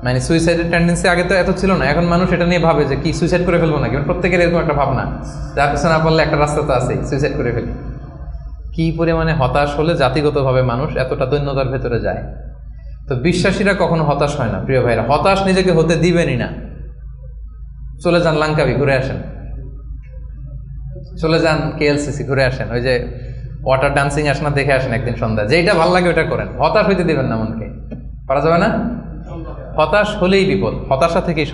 মানে সুইসাইডের টেন্ডেন্সি আগে তো এত ছিল না, এখন মানুষ এটা নিয়ে ভাবে যে কি সুইসাইড করে ফেলবো নাকি, প্রত্যেকের এরকম একটা ভাবনা, যার পিছনে না পারলে একটা রাস্তা তো আছেই, সুইসাইড করে ফেলি। কি পরিমাণে হতাশ হলে জাতিগতভাবে মানুষ এতটা দৈন্যতার ভেতরে যায়। তো বিশ্বাসীরা কখনো হতাশ হয় না প্রিয় ভাইরা, হতাশ নিজেকে হতে দিবেনই না। চলে যান লাঙ্কাবি, ঘুরে আসেন, চলে যান KLCC, ঘুরে আসেন, ওই যে ওয়াটার ডান্সিং আসে না, দেখে আসেন একদিন সন্ধ্যা, যেটা ভালো লাগে ওটা করেন, হতাশ হইতে দিবেন না মনকে, পারা যাবে না। হতাশ হলেই বিপদ, হতাশা থেকেই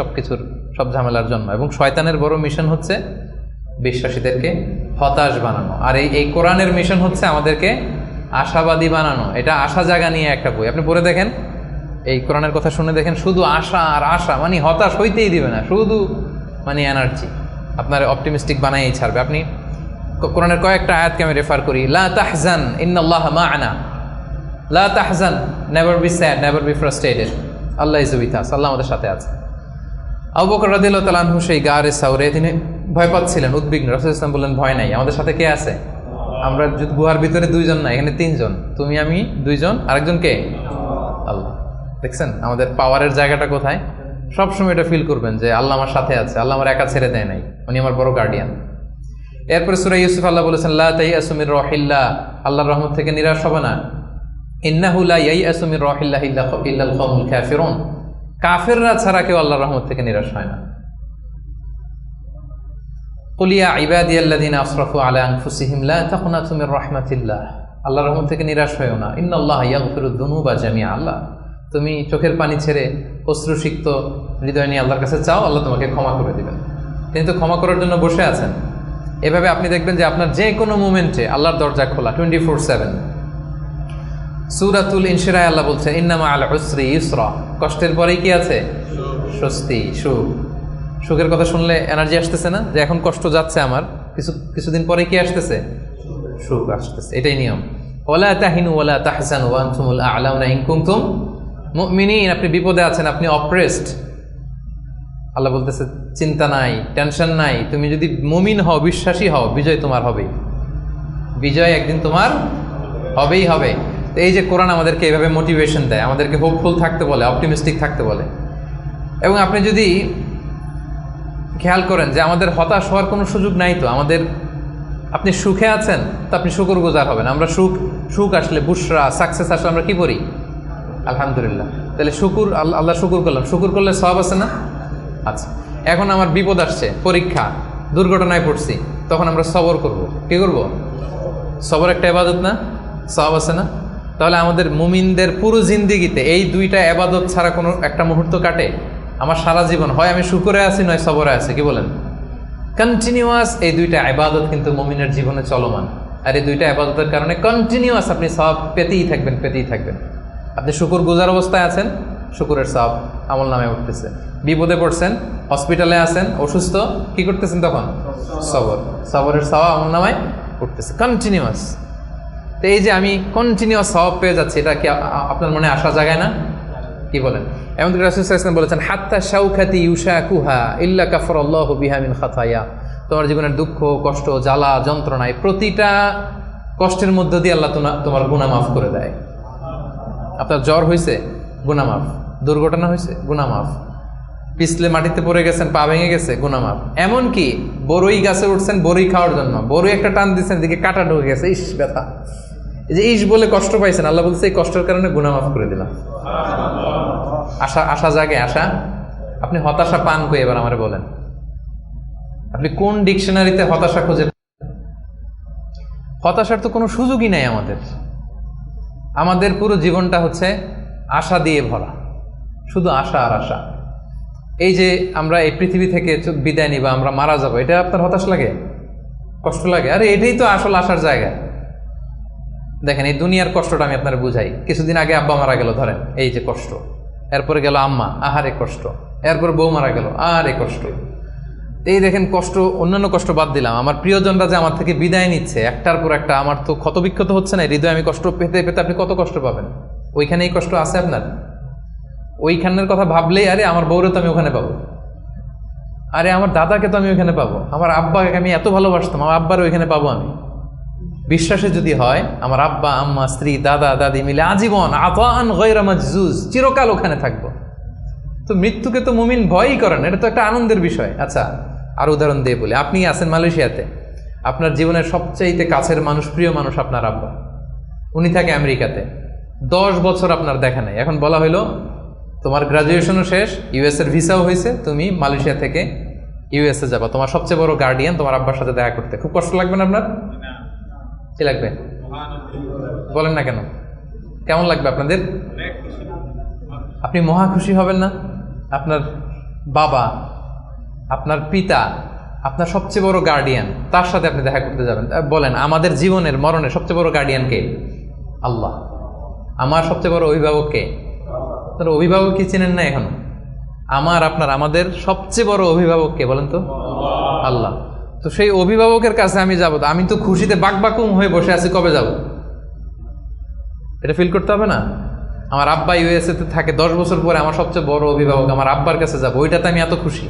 সব ঝামেলার জন্ম। এবং শয়তানের বড় মিশন হচ্ছে বিশ্বাসীদেরকে হতাশ বানানো, আর এই কোরআনের মিশন হচ্ছে আমাদেরকে আশাবাদী বানানো। এটা আশা জাগা নিয়ে একটা বই, আপনি পড়ে দেখেন, এই কোরআনের কথা শুনে দেখেন, শুধু আশা আর আশা, মানে হতাশ হইতেই দিবে না, শুধু মানে এনার্জি আপনার অপটিমিস্টিক বানাইই ছাড়বে। আপনি কোরআনের কয়েকটা আয়াতকে আমি রেফার করি, লা তাহজান ইন্নাল্লাহা মা'ানা, লা তাহজান, never be sad, never be frustrated, Allah is with us, আল্লাহ আমাদের সাথে আছে। আবু বকর রাদিয়াল্লাহু তাআলা আনহু সেই গারে সাউরে তিনি ভয় পাচ্ছিলেন, উদ্বিগ্ন। রাসূলুল্লাহ সাল্লাল্লাহু আলাইহি ওয়াসাল্লাম বললেন ভয় নাই, আমাদের সাথে কে আছে? আমরা গুহার ভিতরে দুইজন না, এখানে তিনজন, তুমি আমি দুইজন, আরেকজন কে? আল্লাহ। দেখছেন আমাদের পাওয়ারের জায়গাটা কোথায়? সবসময় এটা ফিল করবেন যে আল্লাহ আমার সাথে আছে, আল্লাহ আমার একা ছেড়ে দেয় নাই, উনি আমার বড় গার্ডিয়ান। এরপরে সূরা ইউসুফ আল্লাহ বলেছেন লা তাইয়াসু মির রাহিল্লাহ, আল্লাহর রহমত থেকে নিরাশ হবে না। ইন্নাহু লা ইয়াইয়াসু মির রাহিল্লাহি ইল্লাল কওমুল কাফিরুন, কাফেররা ছাড়া কেউ আল্লাহর রহমত থেকে নিরাশ হয় না। কুল ইয়া ইবাদিয়াল্লাযিনা আসরাফু আলা আনফুসিহিম লা তাকনাতু মির রাহমাতিল্লাহ, আল্লাহর রহমত থেকে নিরাশ হয়ো না। ইন্নাল্লাহা ইয়াগফিরুদ দুনুবা জামিআ, আল্লাহ তুমি চোখের পানি ছেড়ে অশ্রুসিক্ত হৃদয় নিয়ে আল্লাহর কাছে চাও, আল্লাহ তোমাকে ক্ষমা করে দিবেন। তিনি তো ক্ষমা করার জন্য বসে আছেন। এভাবে আপনি দেখবেন যে আপনার যে কোনো মোমেন্টে আল্লাহর দরজা খোলা 24/7। সূরাতুল ইনশিরায় আল্লাহ বলছেন ইন্নামা আল উসরি ইউসরা, কষ্টের পরেই কি আছে? স্বস্তি, সুখ। সুখের কথা শুনলে এনার্জি আসতেছে না? যে এখন কষ্ট যাচ্ছে আমার, কিছুদিন পরে কি আসতেছে? সুখ আসতেছে। এটাই নিয়ম। ওয়ালা তাহিনু ওয়ালা তাহজানু ওয়া আনতুমুল আ'লাউনা ইন কুনতুম মুমিনিন, আপনি বিপদে আছেন, আপনি অপ্রেসড, আল্লাহ বলতেছে চিন্তা নাই, টেনশন নাই, তুমি যদি মুমিন হও, বিশ্বাসী হও, বিজয় তোমার হবেই, বিজয় একদিন তোমার হবেই হবে। তো এই যে কোরআন আমাদেরকে এইভাবে মোটিভেশন দেয়, আমাদেরকে হোপফুল থাকতে বলে, অপটিমিস্টিক থাকতে বলে। এবং আপনি যদি খেয়াল করেন যে আমাদের হতাশ হওয়ার কোনো সুযোগ নাই, তো আমাদের, আপনি সুখে আছেন তো আপনি শুকরগুজার হবেন। আমরা সুখ আসলে, বুশরা, সাকসেস আসলে আমরা কি করি? আলহামদুলিল্লাহ। তাহলে শুকুর, আল্লাহ শুকুর করলাম, শুকুর করলে সওয়াব আছে না? আচ্ছা, এখন আমার বিপদ আসছে, পরীক্ষা, দুর্ঘটনায় পড়ছি, তখন আমরা সবর করব। কি করব? সবর একটা ইবাদত না? সওয়াব আছে না? তাহলে আমাদের মুমিনদের পুরো জিন্দেগিতে এই দুইটা ইবাদত ছাড়া কোনো একটা মুহূর্ত কাটে? আমার সারা জীবন হয় আমি শুকরে আছি, নয় সবরে আছি। কি বলেন? কন্টিনিউয়াস এই দুইটা ইবাদত কিন্তু মুমিনের জীবনে চলমান। আর এই দুইটা ইবাদতের কারণে কন্টিনিউয়াস আপনি সওয়াব পেতেই থাকবেন, পেতেই থাকবেন। আপনি শুকর গুজার অবস্থায় আছেন, শুকরের সওয়াব আমল নামে উঠতেছে। বিপদে পড়ছেন, হসপিটালে আছেন, অসুস্থ, কি করতেছেন তখন? সবর, সবরের সওয়াব আমল নামায় উঠতেছে কন্টিনিউয়াস। তো এই যে আমি কন্টিনিউয়াস সওয়াব পেয়ে যাচ্ছি, এটা কি আপনার মনে আশা জাগায় না? কি বলেন? এমন রাসূল সাল্লাল্লাহু আলাইহি ওয়াসাল্লাম বলেছেন হাত্তা শাওকাতি ইউশাকুহা ইল্লা কাফারাল্লাহু বিহা মিন খাতায়া, তোমার জীবনের দুঃখ, কষ্ট, জ্বালা, যন্ত্রণায় প্রতিটা কষ্টের মধ্য দিয়ে আল্লাহ তোমার গুনাহ মাফ করে দেয়। আপনার জ্বর হয়েছে, গুনাহ মাফ। দুর্ঘটনা হয়েছে, গুনাহ মাফ। পিছলে মাটিতে পড়ে গেছেন, পা ভেঙে গেছে, গুনাহ মাফ। এমনকি বড়ই গাছে উঠছেন বড়ই খাওয়ার জন্য, বড়ই একটা টান দিচ্ছেন, দিকে কাটা ঢুকে গেছে, ইস ব্যথা, এই যে ইস বলে কষ্ট পাইছেন, আল্লাহ বলছে এই কষ্টের কারণে গুনাহ মাফ করে দিলাম। আশা জাগে, আশা। আপনি হতাশা পান কই? এবার আমারে বলেন, আপনি কোন ডিকশনারিতে হতাশা খুঁজে? হতাশার তো কোনো সুযোগই নাই আমাদের। আমাদের পুরো জীবনটা হচ্ছে আশা দিয়ে ভরা, শুধু আশা আর আশা। এই যে আমরা এই পৃথিবী থেকে বিদায় নিব, আমরা মারা যাব, এটা আপনার হতাশ লাগে? কষ্ট লাগে? আরে এটাই তো আসল আশার জায়গা। দেখেন এই দুনিয়ার কষ্টটা আমি আপনার বুঝাই। কিছুদিন আগে আব্বা মারা গেল, ধরেন, এই যে কষ্ট। এরপরে গেল আম্মা, আহারে কষ্ট। এরপরে বউ মারা গেল, আরে কষ্ট। এই দেখেন কষ্ট, অন্যান্য কষ্ট বাদ দিলাম, আমার প্রিয়জনরা যে আমার থেকে বিদায় নিচ্ছে একটার পর একটা, আমার তো ক্ষতবিক্ষত হচ্ছে না হৃদয়? আমি কষ্ট পেতে পেতে আপনি কত কষ্ট পাবেন? ওইখানেই কষ্ট আছে আপনার? ওইখানের কথা ভাবলেই আরে আমার বউরে তো আমি ওখানে পাবো, আরে আমার দাদাকে তো আমি ওইখানে পাবো, আমার আব্বাকে আমি এত ভালোবাসতাম, আমার আব্বারও ওইখানে পাবো আমি। বিশ্বাসে যদি হয় আমার আব্বা, আম্মা, স্ত্রী, দাদা, দাদি মিলে আজীবন আতাআন গায়রা মাজজুজ, চিরকাল ওখানে থাকবো। তো মৃত্যুকে তো মুমিন ভয়ই করেন, এটা তো একটা আনন্দের বিষয়। আচ্ছা, আর উদাহরণ দিয়ে বলি, আপনি আছেন মালয়েশিয়াতে, আপনার জীবনের সবচাইতে কাছের মানুষ, প্রিয় মানুষ আপনার আব্বা, উনি থাকে আমেরিকাতে, 10 বছর আপনার দেখা নেই। এখন বলা হইলো তোমার গ্রাজুয়েশনও শেষ, ইউএস এর ভিসাও হয়েছে, তুমি মালয়েশিয়া থেকে ইউএসএ যাবা, তোমার সবচেয়ে বড় গার্ডিয়ান তোমার আব্বার সাথে দেখা করতে। খুব কষ্ট লাগবে না আপনার? কি লাগবে? বলেন না কেন, কেমন লাগবে আপনাদের? আপনি মহা খুশি হবেন না? আপনার বাবা, আপনার পিতা, আপনার সবচেয়ে বড় গার্ডিয়ান, তার সাথে আপনি দেখা করতে যাবেন। বলেন আমাদের জীবনের মরণের সবচেয়ে বড় গার্ডিয়ান কে? আল্লাহ। আমার সবচেয়ে বড় অভিভাবক কে? আপনার অভিভাবক কি চিনেন না এখনো? আমাদের সবচেয়ে বড় অভিভাবক কে বলেন তো? আল্লাহ। তো সেই অভিভাবকের কাছে আমি যাব, আমি তো খুশিতে বাকবাকুম হয়ে বসে আছি, কবে যাব? এটা ফিল করতে হবে না? আমার আব্বা ইউএসএ তে থাকে, 10 বছর পরে আমার সবচেয়ে বড় অভিভাবক, আমার আব্বার কাছে যাব, ওইটাতে আমি এত খুশি।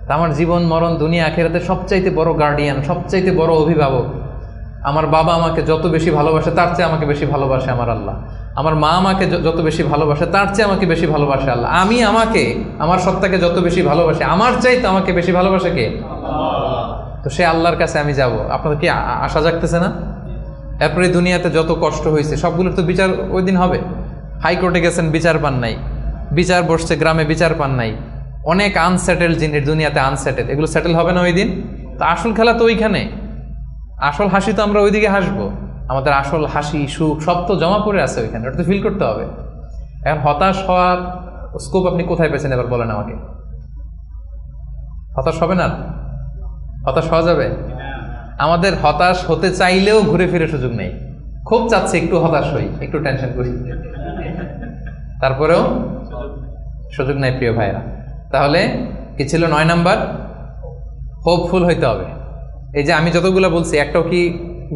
তা আমার জীবন মরণ দুনিয়া আখিরাতে সবচাইতে বড় গার্ডিয়ান, সবচাইতে বড় অভিভাবক আমার বাবা আমাকে যত বেশি ভালোবাসে তার চেয়ে আমাকে বেশি ভালোবাসে আমার আল্লাহ। আমার মা আমাকে যত বেশি ভালোবাসে তার চেয়ে আমাকে বেশি ভালোবাসে আল্লাহ। আমি আমাকে, আমার সত্তাকে যত বেশি ভালোবাসে, আমার চাইতে আমাকে বেশি ভালোবাসে কে? তো সে আল্লাহর কাছে আমি যাব। আপনাদের কি আশা জাগতেছে না? এরপরে দুনিয়াতে যত কষ্ট হয়েছে সবগুলোর তো বিচার ওই দিন হবে। হাইকোর্টে গেছেন, বিচার পান নাই। বিচার বসছে গ্রামে, বিচার পান নাই। অনেক আনসেটেল জিনিস দুনিয়াতে, আনসেটেল, এগুলো সেটেল হবে না ওই দিন। তো আসল খেলা তো ওইখানে, আসল হাসি তো আমরা ওইদিকে হাসবো। আমাদের আসল হাসি সুখ সব তো জমা পড়ে আছে ওইখানে, ওটা তো ফিল করতে হবে। এখন হতাশ হওয়ার স্কোপ আপনি কোথায় পেয়েছেন এবার বলেন আমাকে? হতাশ হবে না? হতাশ হওয়া যাবে? আমাদের হতাশ হতে চাইলেও ঘুরে ফিরে সুযোগ নেই। খুব চাচ্ছে একটু হতাশ হই, একটু টেনশন করি, তারপরেও সুযোগ নাই প্রিয় ভাইরা। তাহলে কি ছিল 9 নাম্বার? হোপফুল হইতে হবে। এই যে আমি যতগুলো বলছি একটাও কি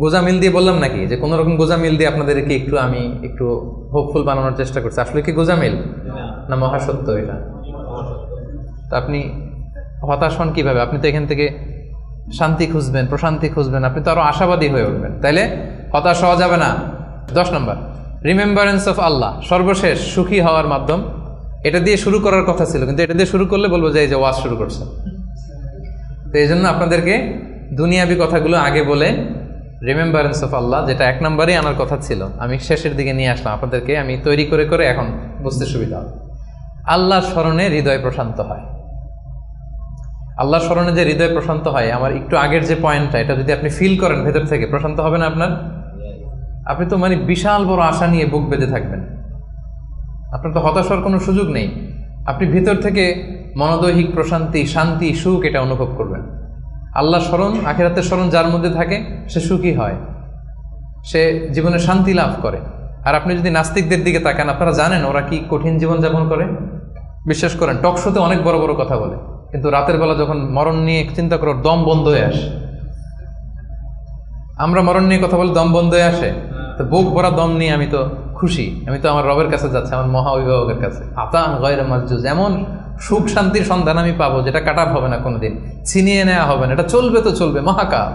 গোজামিল দিয়ে বললাম নাকি? যে কোনো রকম গোজামিল দিয়ে আপনাদেরকে আমি একটু হোপফুল বানানোর চেষ্টা করছি। আসলে কি গোজামিল না মহাসত্য এটা? তো আপনি হতাশ হন কিভাবে? আপনি তো এখান থেকে শান্তি খুঁজবেন, প্রশান্তি খুঁজবেন, আপনি তো আরো আশাবাদী হয়ে উঠবেন। তাইলে হতাশ হওয়া যাবে না। 10 নম্বর, রিমেম্বারেন্স অফ আল্লাহ, সর্বশেষ সুখী হওয়ার মাধ্যম। এটা দিয়ে শুরু করার কথা ছিল, কিন্তু এটা দিয়ে শুরু করলে বলবো যে এই যে ওয়াজ শুরু করছে। তো এই জন্য আপনাদেরকে দুনিয়াবি কথাগুলো আগে বলে রিমেম্বারেন্স অফ আল্লাহ, যেটা 1 নম্বরে আনার কথা ছিল, আমি শেষের দিকে নিয়ে আসলাম আপনাদেরকে। আমি তৈরি করে করে এখন বুঝতে সুবিধা হবে। আল্লাহর স্মরণে হৃদয় প্রশান্ত হয়। আল্লাহর স্মরণে যে হৃদয় প্রশান্ত হয়, আমার একটু আগের যে পয়েন্টটা, এটা যদি আপনি ফিল করেন ভেতর থেকে, প্রশান্ত হবে না আপনার? আপনি তো মানে বিশাল বড় আশা নিয়ে বুক বেঁধে থাকবেন, আপনার তো হতাশ হওয়ার কোনো সুযোগ নেই। আপনি ভিতর থেকে মনোদৈহিক প্রশান্তি, শান্তি, সুখ এটা অনুভব করবেন। আল্লাহ স্মরণ, আখিরাতের স্মরণ যার মধ্যে থাকে সে সুখী হয়, সে জীবনে শান্তি লাভ করে। আর আপনি যদি নাস্তিকদের দিকে তাকান, আপনারা জানেন ওরা কি কঠিন জীবনযাপন করে। বিশ্বাস করেন, টক শোতে অনেক বড় বড় কথা বলে, কিন্তু রাতের বেলা যখন মরণ নিয়ে চিন্তা করো দম বন্ধ হয়ে আসে। আমরা মরণ নিয়ে কথা বলে দম বন্ধ হয়ে আসে, তো বুক ভরা দম নিয়ে আমি তো খুশি, আমি তো আমার রবের কাছে যাচ্ছি, আমার মহা অভিভাবকের কাছে। আতান গয়রে মাজজুজ, এমন সুখ শান্তির সন্ধান আমি পাবো যেটা কাটাপ হবে না, কোনোদিন ছিনিয়ে নেওয়া হবে না, এটা চলবে তো চলবে মহাকাল।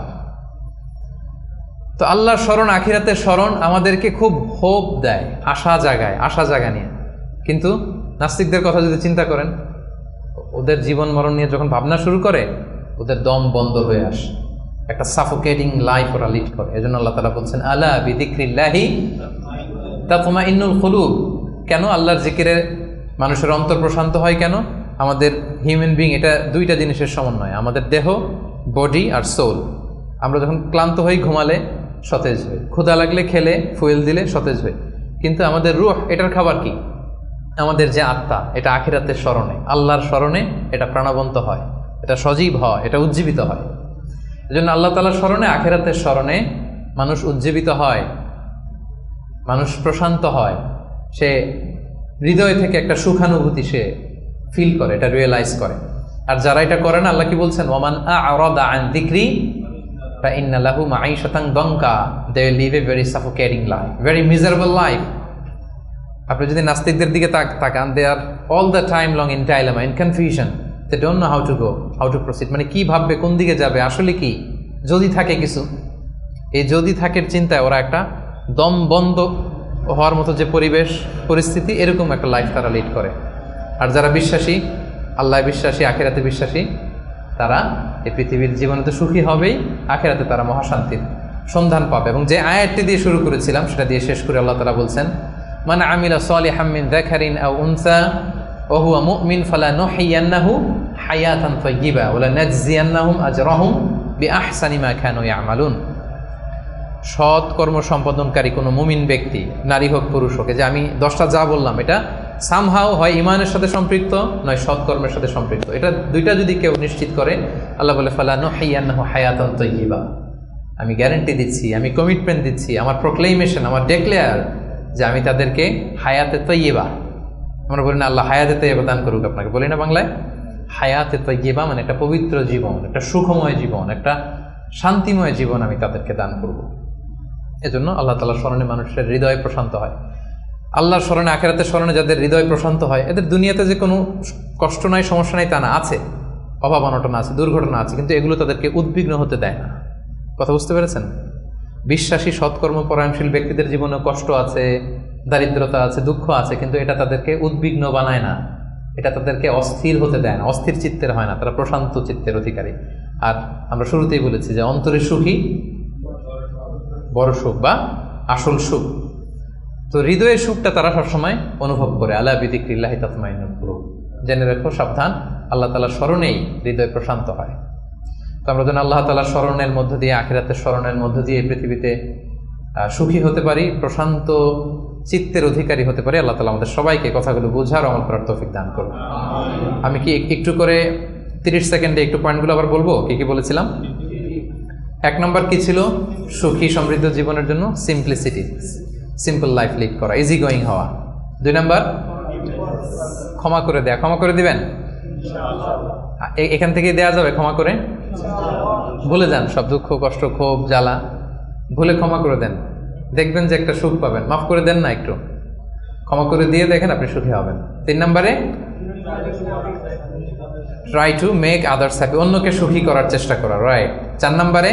তো আল্লাহর স্মরণ, আখিরাতের স্মরণ আমাদেরকে খুব হোপ দেয়, আশা জাগায়, আশা জাগা নিয়ে। কিন্তু নাস্তিকদের কথা যদি চিন্তা করেন, ওদের জীবন মরণ নিয়ে যখন ভাবনা শুরু করে, ওদের দম বন্ধ হয়ে আসে, একটা সাফোকেটিং লাইফ ওরা লিড করে। এজন্য আল্লাহ তাআলা বলছেন আলা বিযিকরিল্লাহি তাতমাইন্নুল কুলুব। কেন আল্লাহর জিকিরে মানুষের অন্তর প্রশান্ত হয়? কেন? আমাদের হিউম্যান বিং এটা দুইটা জিনিসের সমন্বয়, আমাদের দেহ, বডি আর সোল। আমরা যখন ক্লান্ত হই ঘুমালে সতেজ হই, ক্ষুধা লাগলে খেলে, ফুয়েল দিলে সতেজ হই। কিন্তু আমাদের রূহ, এটার খাবার কি? আমাদের যে আত্মা, এটা আখিরাতের স্মরণে, আল্লাহর স্মরণে এটা প্রাণবন্ত হয়, এটা সজীব হয়, এটা উজ্জীবিত হয়। এজন্য আল্লাহ তাআলার স্মরণে, আখিরাতের স্মরণে মানুষ উজ্জীবিত হয়, মানুষ প্রশান্ত হয়, সে হৃদয় থেকে একটা সুখানুভূতি সে ফিল করে, এটা রিয়েলাইজ করে। আর যারা এটা করে না, আল্লাহ কি বলছেন? ওয়ামান আ'রাদা আন যিকরি ফাইন্না লাহু মাঈশাতান দানকা, they will live a very suffocating life, very miserable life. আপনি যদি নাস্তিকদের দিকে তাকান, they are all the time long in dilemma, in confusion, they don't know how to go, how to proceed. মানে কি ভাববে, কোন দিকে যাবে, আসলে কি, যদি থাকে কিছু, এই যদি থাকের চিন্তায় ওরা একটা দম বন্ধ হওয়ার মতো যে পরিবেশ পরিস্থিতি, এরকম একটা লাইফ তারা লিড করে। আর যারা বিশ্বাসী, আল্লাহ বিশ্বাসী, আখিরাতে বিশ্বাসী, তারা এই পৃথিবীর জীবনে তো সুখী হবেই, আখিরাতে তারা মহাশান্তির সন্ধান পাবে। এবং যে আয়াতটি দিয়ে শুরু করেছিলাম সেটা দিয়ে শেষ করে আল্লাহ তাআলা বলছেন, মান আমিলা সালিহাম মিন যাকারিন আও উনসা ওয়া হুয়া মুমিন ফালানুহইয়ান্নাহু হায়াতান তাইয়্যিবা ওয়া লানাজজিয়ান্নাহুম আজরাহুম বিআহসানি মা কানু ইয়ামালুন। সৎ কর্ম সম্পাদনকারী কোনো মুমিন ব্যক্তি, নারী হোক পুরুষ হোক, যে আমি 10টা যা বললাম, এটা সামহাও হয় ইমানের সাথে সম্পৃক্ত, নয় সৎকর্মের সাথে সম্পৃক্ত। এটা দুইটা যদি কেউ নিশ্চিত করে, আল্লাহ বলে ফালানুহইয়ান্নাহু হায়াতান তাইয়্যিবা, আমি গ্যারান্টি দিচ্ছি, আমি কমিটমেন্ট দিচ্ছি, আমার প্রোক্লেমেশন, আমার ডেক্লেয়ার, যে আমি তাদেরকে হায়াতে তাইয়্যিবা, আমরা বলি না আল্লাহ হায়াতে তাইয়্যিবা দান করুক আপনাকে, বলি না বাংলায়? হায়াতে তাইয়্যিবা মানে একটা পবিত্র জীবন, একটা সুখময় জীবন, একটা শান্তিময় জীবন আমি তাদেরকে দান করব। এজন্য আল্লাহ তাআলার স্মরণে মানুষের হৃদয় প্রশান্ত হয়। আল্লাহর স্মরণে, আখিরাতের স্মরণে যাদের হৃদয় প্রশান্ত হয়, এদের দুনিয়াতে যে কোনো কষ্ট নাই, সমস্যা নাই তা না, আছে, অভাব অনটন আছে, দুর্ঘটনা আছে, কিন্তু এগুলো তাদেরকে উদ্বিগ্ন হতে দেয় না। কথা বুঝতে পেরেছেন? বিশ্বাসী সৎকর্মপরায়ণশীল ব্যক্তিদের জীবনে কষ্ট আছে, দারিদ্রতা আছে, দুঃখ আছে, কিন্তু এটা তাদেরকে উদ্বিগ্ন বানায় না, এটা তাদেরকে অস্থির হতে দেয় না, অস্থির চিত্তের হয় না, তারা প্রশান্ত চিত্তের অধিকারী। আর আমরা শুরুতেই বলেছি যে অন্তরে সুখী বড় সুখ বা আসল সুখ। তো হৃদয়ের সুখটা তারা সবসময় অনুভব করে। আলা বিযিকরিল্লাহি তাতমাইন্নুল কুলুব, জেনে রেখো, সাবধান, আল্লাহ তাআলার স্মরণেই হৃদয় প্রশান্ত হয়। তো আমরা যেন আল্লাহ তাআলার স্মরণের মধ্য দিয়ে, আখিরাতের স্মরণের মধ্য দিয়ে এই পৃথিবীতে সুখী হতে পারি, প্রশান্ত চিত্তের অধিকারী হতে পারি। আল্লাহ তাআলা আমাদের সবাইকে কথাগুলো বোঝার, আমল করার তৌফিক দান করুন। আমি কি একটু করে 30 সেকেন্ডে একটু পয়েন্টগুলো আবার বলবো, কি কি বলেছিলাম। 1 নম্বর কি ছিল? সুখী সমৃদ্ধ জীবনের জন্য সিম্পলিসিটি, সিম্পল লাইফ লিড করা, ইজি গোয়িং হওয়া। 2 নম্বর ক্ষমা করে দেয়া। ক্ষমা করে দিবেন? এখান থেকে দেয়া যাবে ক্ষমা করে? ভুলে যান সব দুঃখ, কষ্ট, ক্ষোভ, জ্বালা, ভুলে ক্ষমা করে দেন, দেখবেন যে একটা সুখ পাবেন। মাফ করে দেন না, একটু ক্ষমা করে দিয়ে দেখেন, আপনি সুখী হবেন। 3 নম্বরে try to make others happy, অন্যকে সুখী করার চেষ্টা করা, রাইট। 4 নম্বরে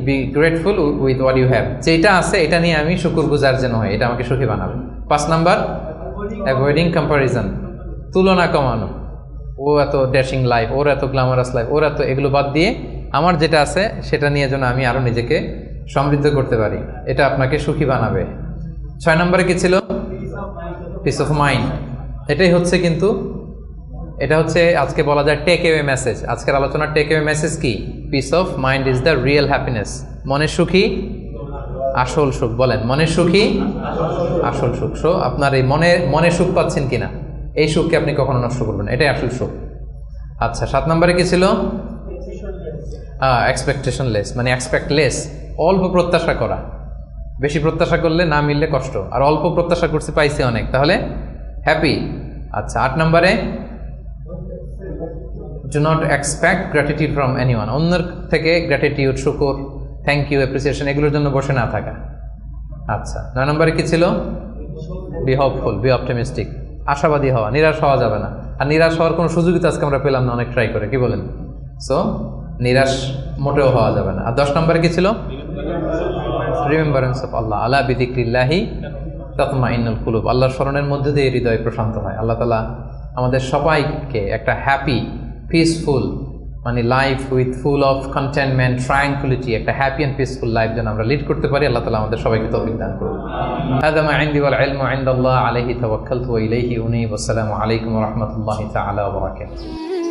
be grateful with what you have, যেটা আছে এটা নিয়ে আমি শুকরগুজার যেন হয়, এটা আমাকে সুখী বানাবে। 5 নাম্বার অ্যাভয়েডিং কম্পারিজন, তুলনা কমানো। ও এত ড্যাশিং লাইফ, ওর এত গ্ল্যামারাস লাইফ, ওর এত, এগুলো বাদ দিয়ে আমার যেটা আছে সেটা নিয়ে যেন আমি আরো নিজেকে সমৃদ্ধ করতে পারি, এটা আপনাকে সুখী বানাবে। 6 নম্বরে কি ছিল? Piece of mind. এটাই হচ্ছে, কিন্তু এটা হচ্ছে আজকে বলা যায় টেক অ্যাওয়ে মেসেজ। আজকের আলোচনার টেক অ্যাওয়ে মেসেজ কি? Piece of mind is the real happiness. মনের সুখী আসল সুখ। বলেন, মনের সুখী আসল সুখ। সো আপনার এই মনে সুখ পাচ্ছেন কিনা, এই সুখকে আপনি কখনো নষ্ট করবেন, এটাই আসল সুখ। আচ্ছা, 7 নম্বরে কি ছিল? এক্সপেকটেশন লেস, মানে এক্সপেক্ট লেস, অল্প প্রত্যাশা করা। বেশি প্রত্যাশা করলে না মিললে কষ্ট, আর অল্প প্রত্যাশা করছি পাইছি অনেক, তাহলে হ্যাপি। আচ্ছা, 8 নম্বরে do not expect gratitude from anyone, অন্যের থেকে গ্র্যাটিটিউড, শুকর, থ্যাংক ইউ, অ্যাপ্রিসিয়েশন, এগুলোর জন্য বসে না থাকা। আচ্ছা, 9 নম্বরে কি ছিল? বি হোপফুল, বি অপটিমিস্টিক, আশাবাদী হওয়া, নিরাশ হওয়া যাবে না। আর নিরাশ হওয়ার কোনো সুযোগই তো আজকে আমরা পেলাম না, অনেক ট্রাই করে, কি বলেন? সো নিরাশ মোটেও হওয়া যাবে না। আর 10 নম্বরে কি ছিল? রিমেম্বারেন্স অফ আল্লাহ, আলা বিযিকরিল্লাহি তাতমাইন্নুল কুলুব, আল্লাহর স্মরণের মধ্যে দিয়ে হৃদয় প্রশান্ত হয়। আল্লাহ তাআলা আমাদের সবাইকে একটা হ্যাপি, পিসফুল, মানে life with full of contentment, tranquillity, একটা হ্যাপি অ্যান্ড পিসফুল লাইফ যেন আমরা লিড করতে পারি। আল্লাহ তাআলা আমাদের সবাইকে তৌফিক দান করুন। হাযা মা ইনদি ওয়াল ইলমু ইনদাল্লাহ, আলাইহি তাওয়াক্কালতু ওয়া ইলাইহি উনীব। আসসালামু আলাইকুম ওয়া রাহমাতুল্লাহি তাআলা ওয়া বারাকাতুহু।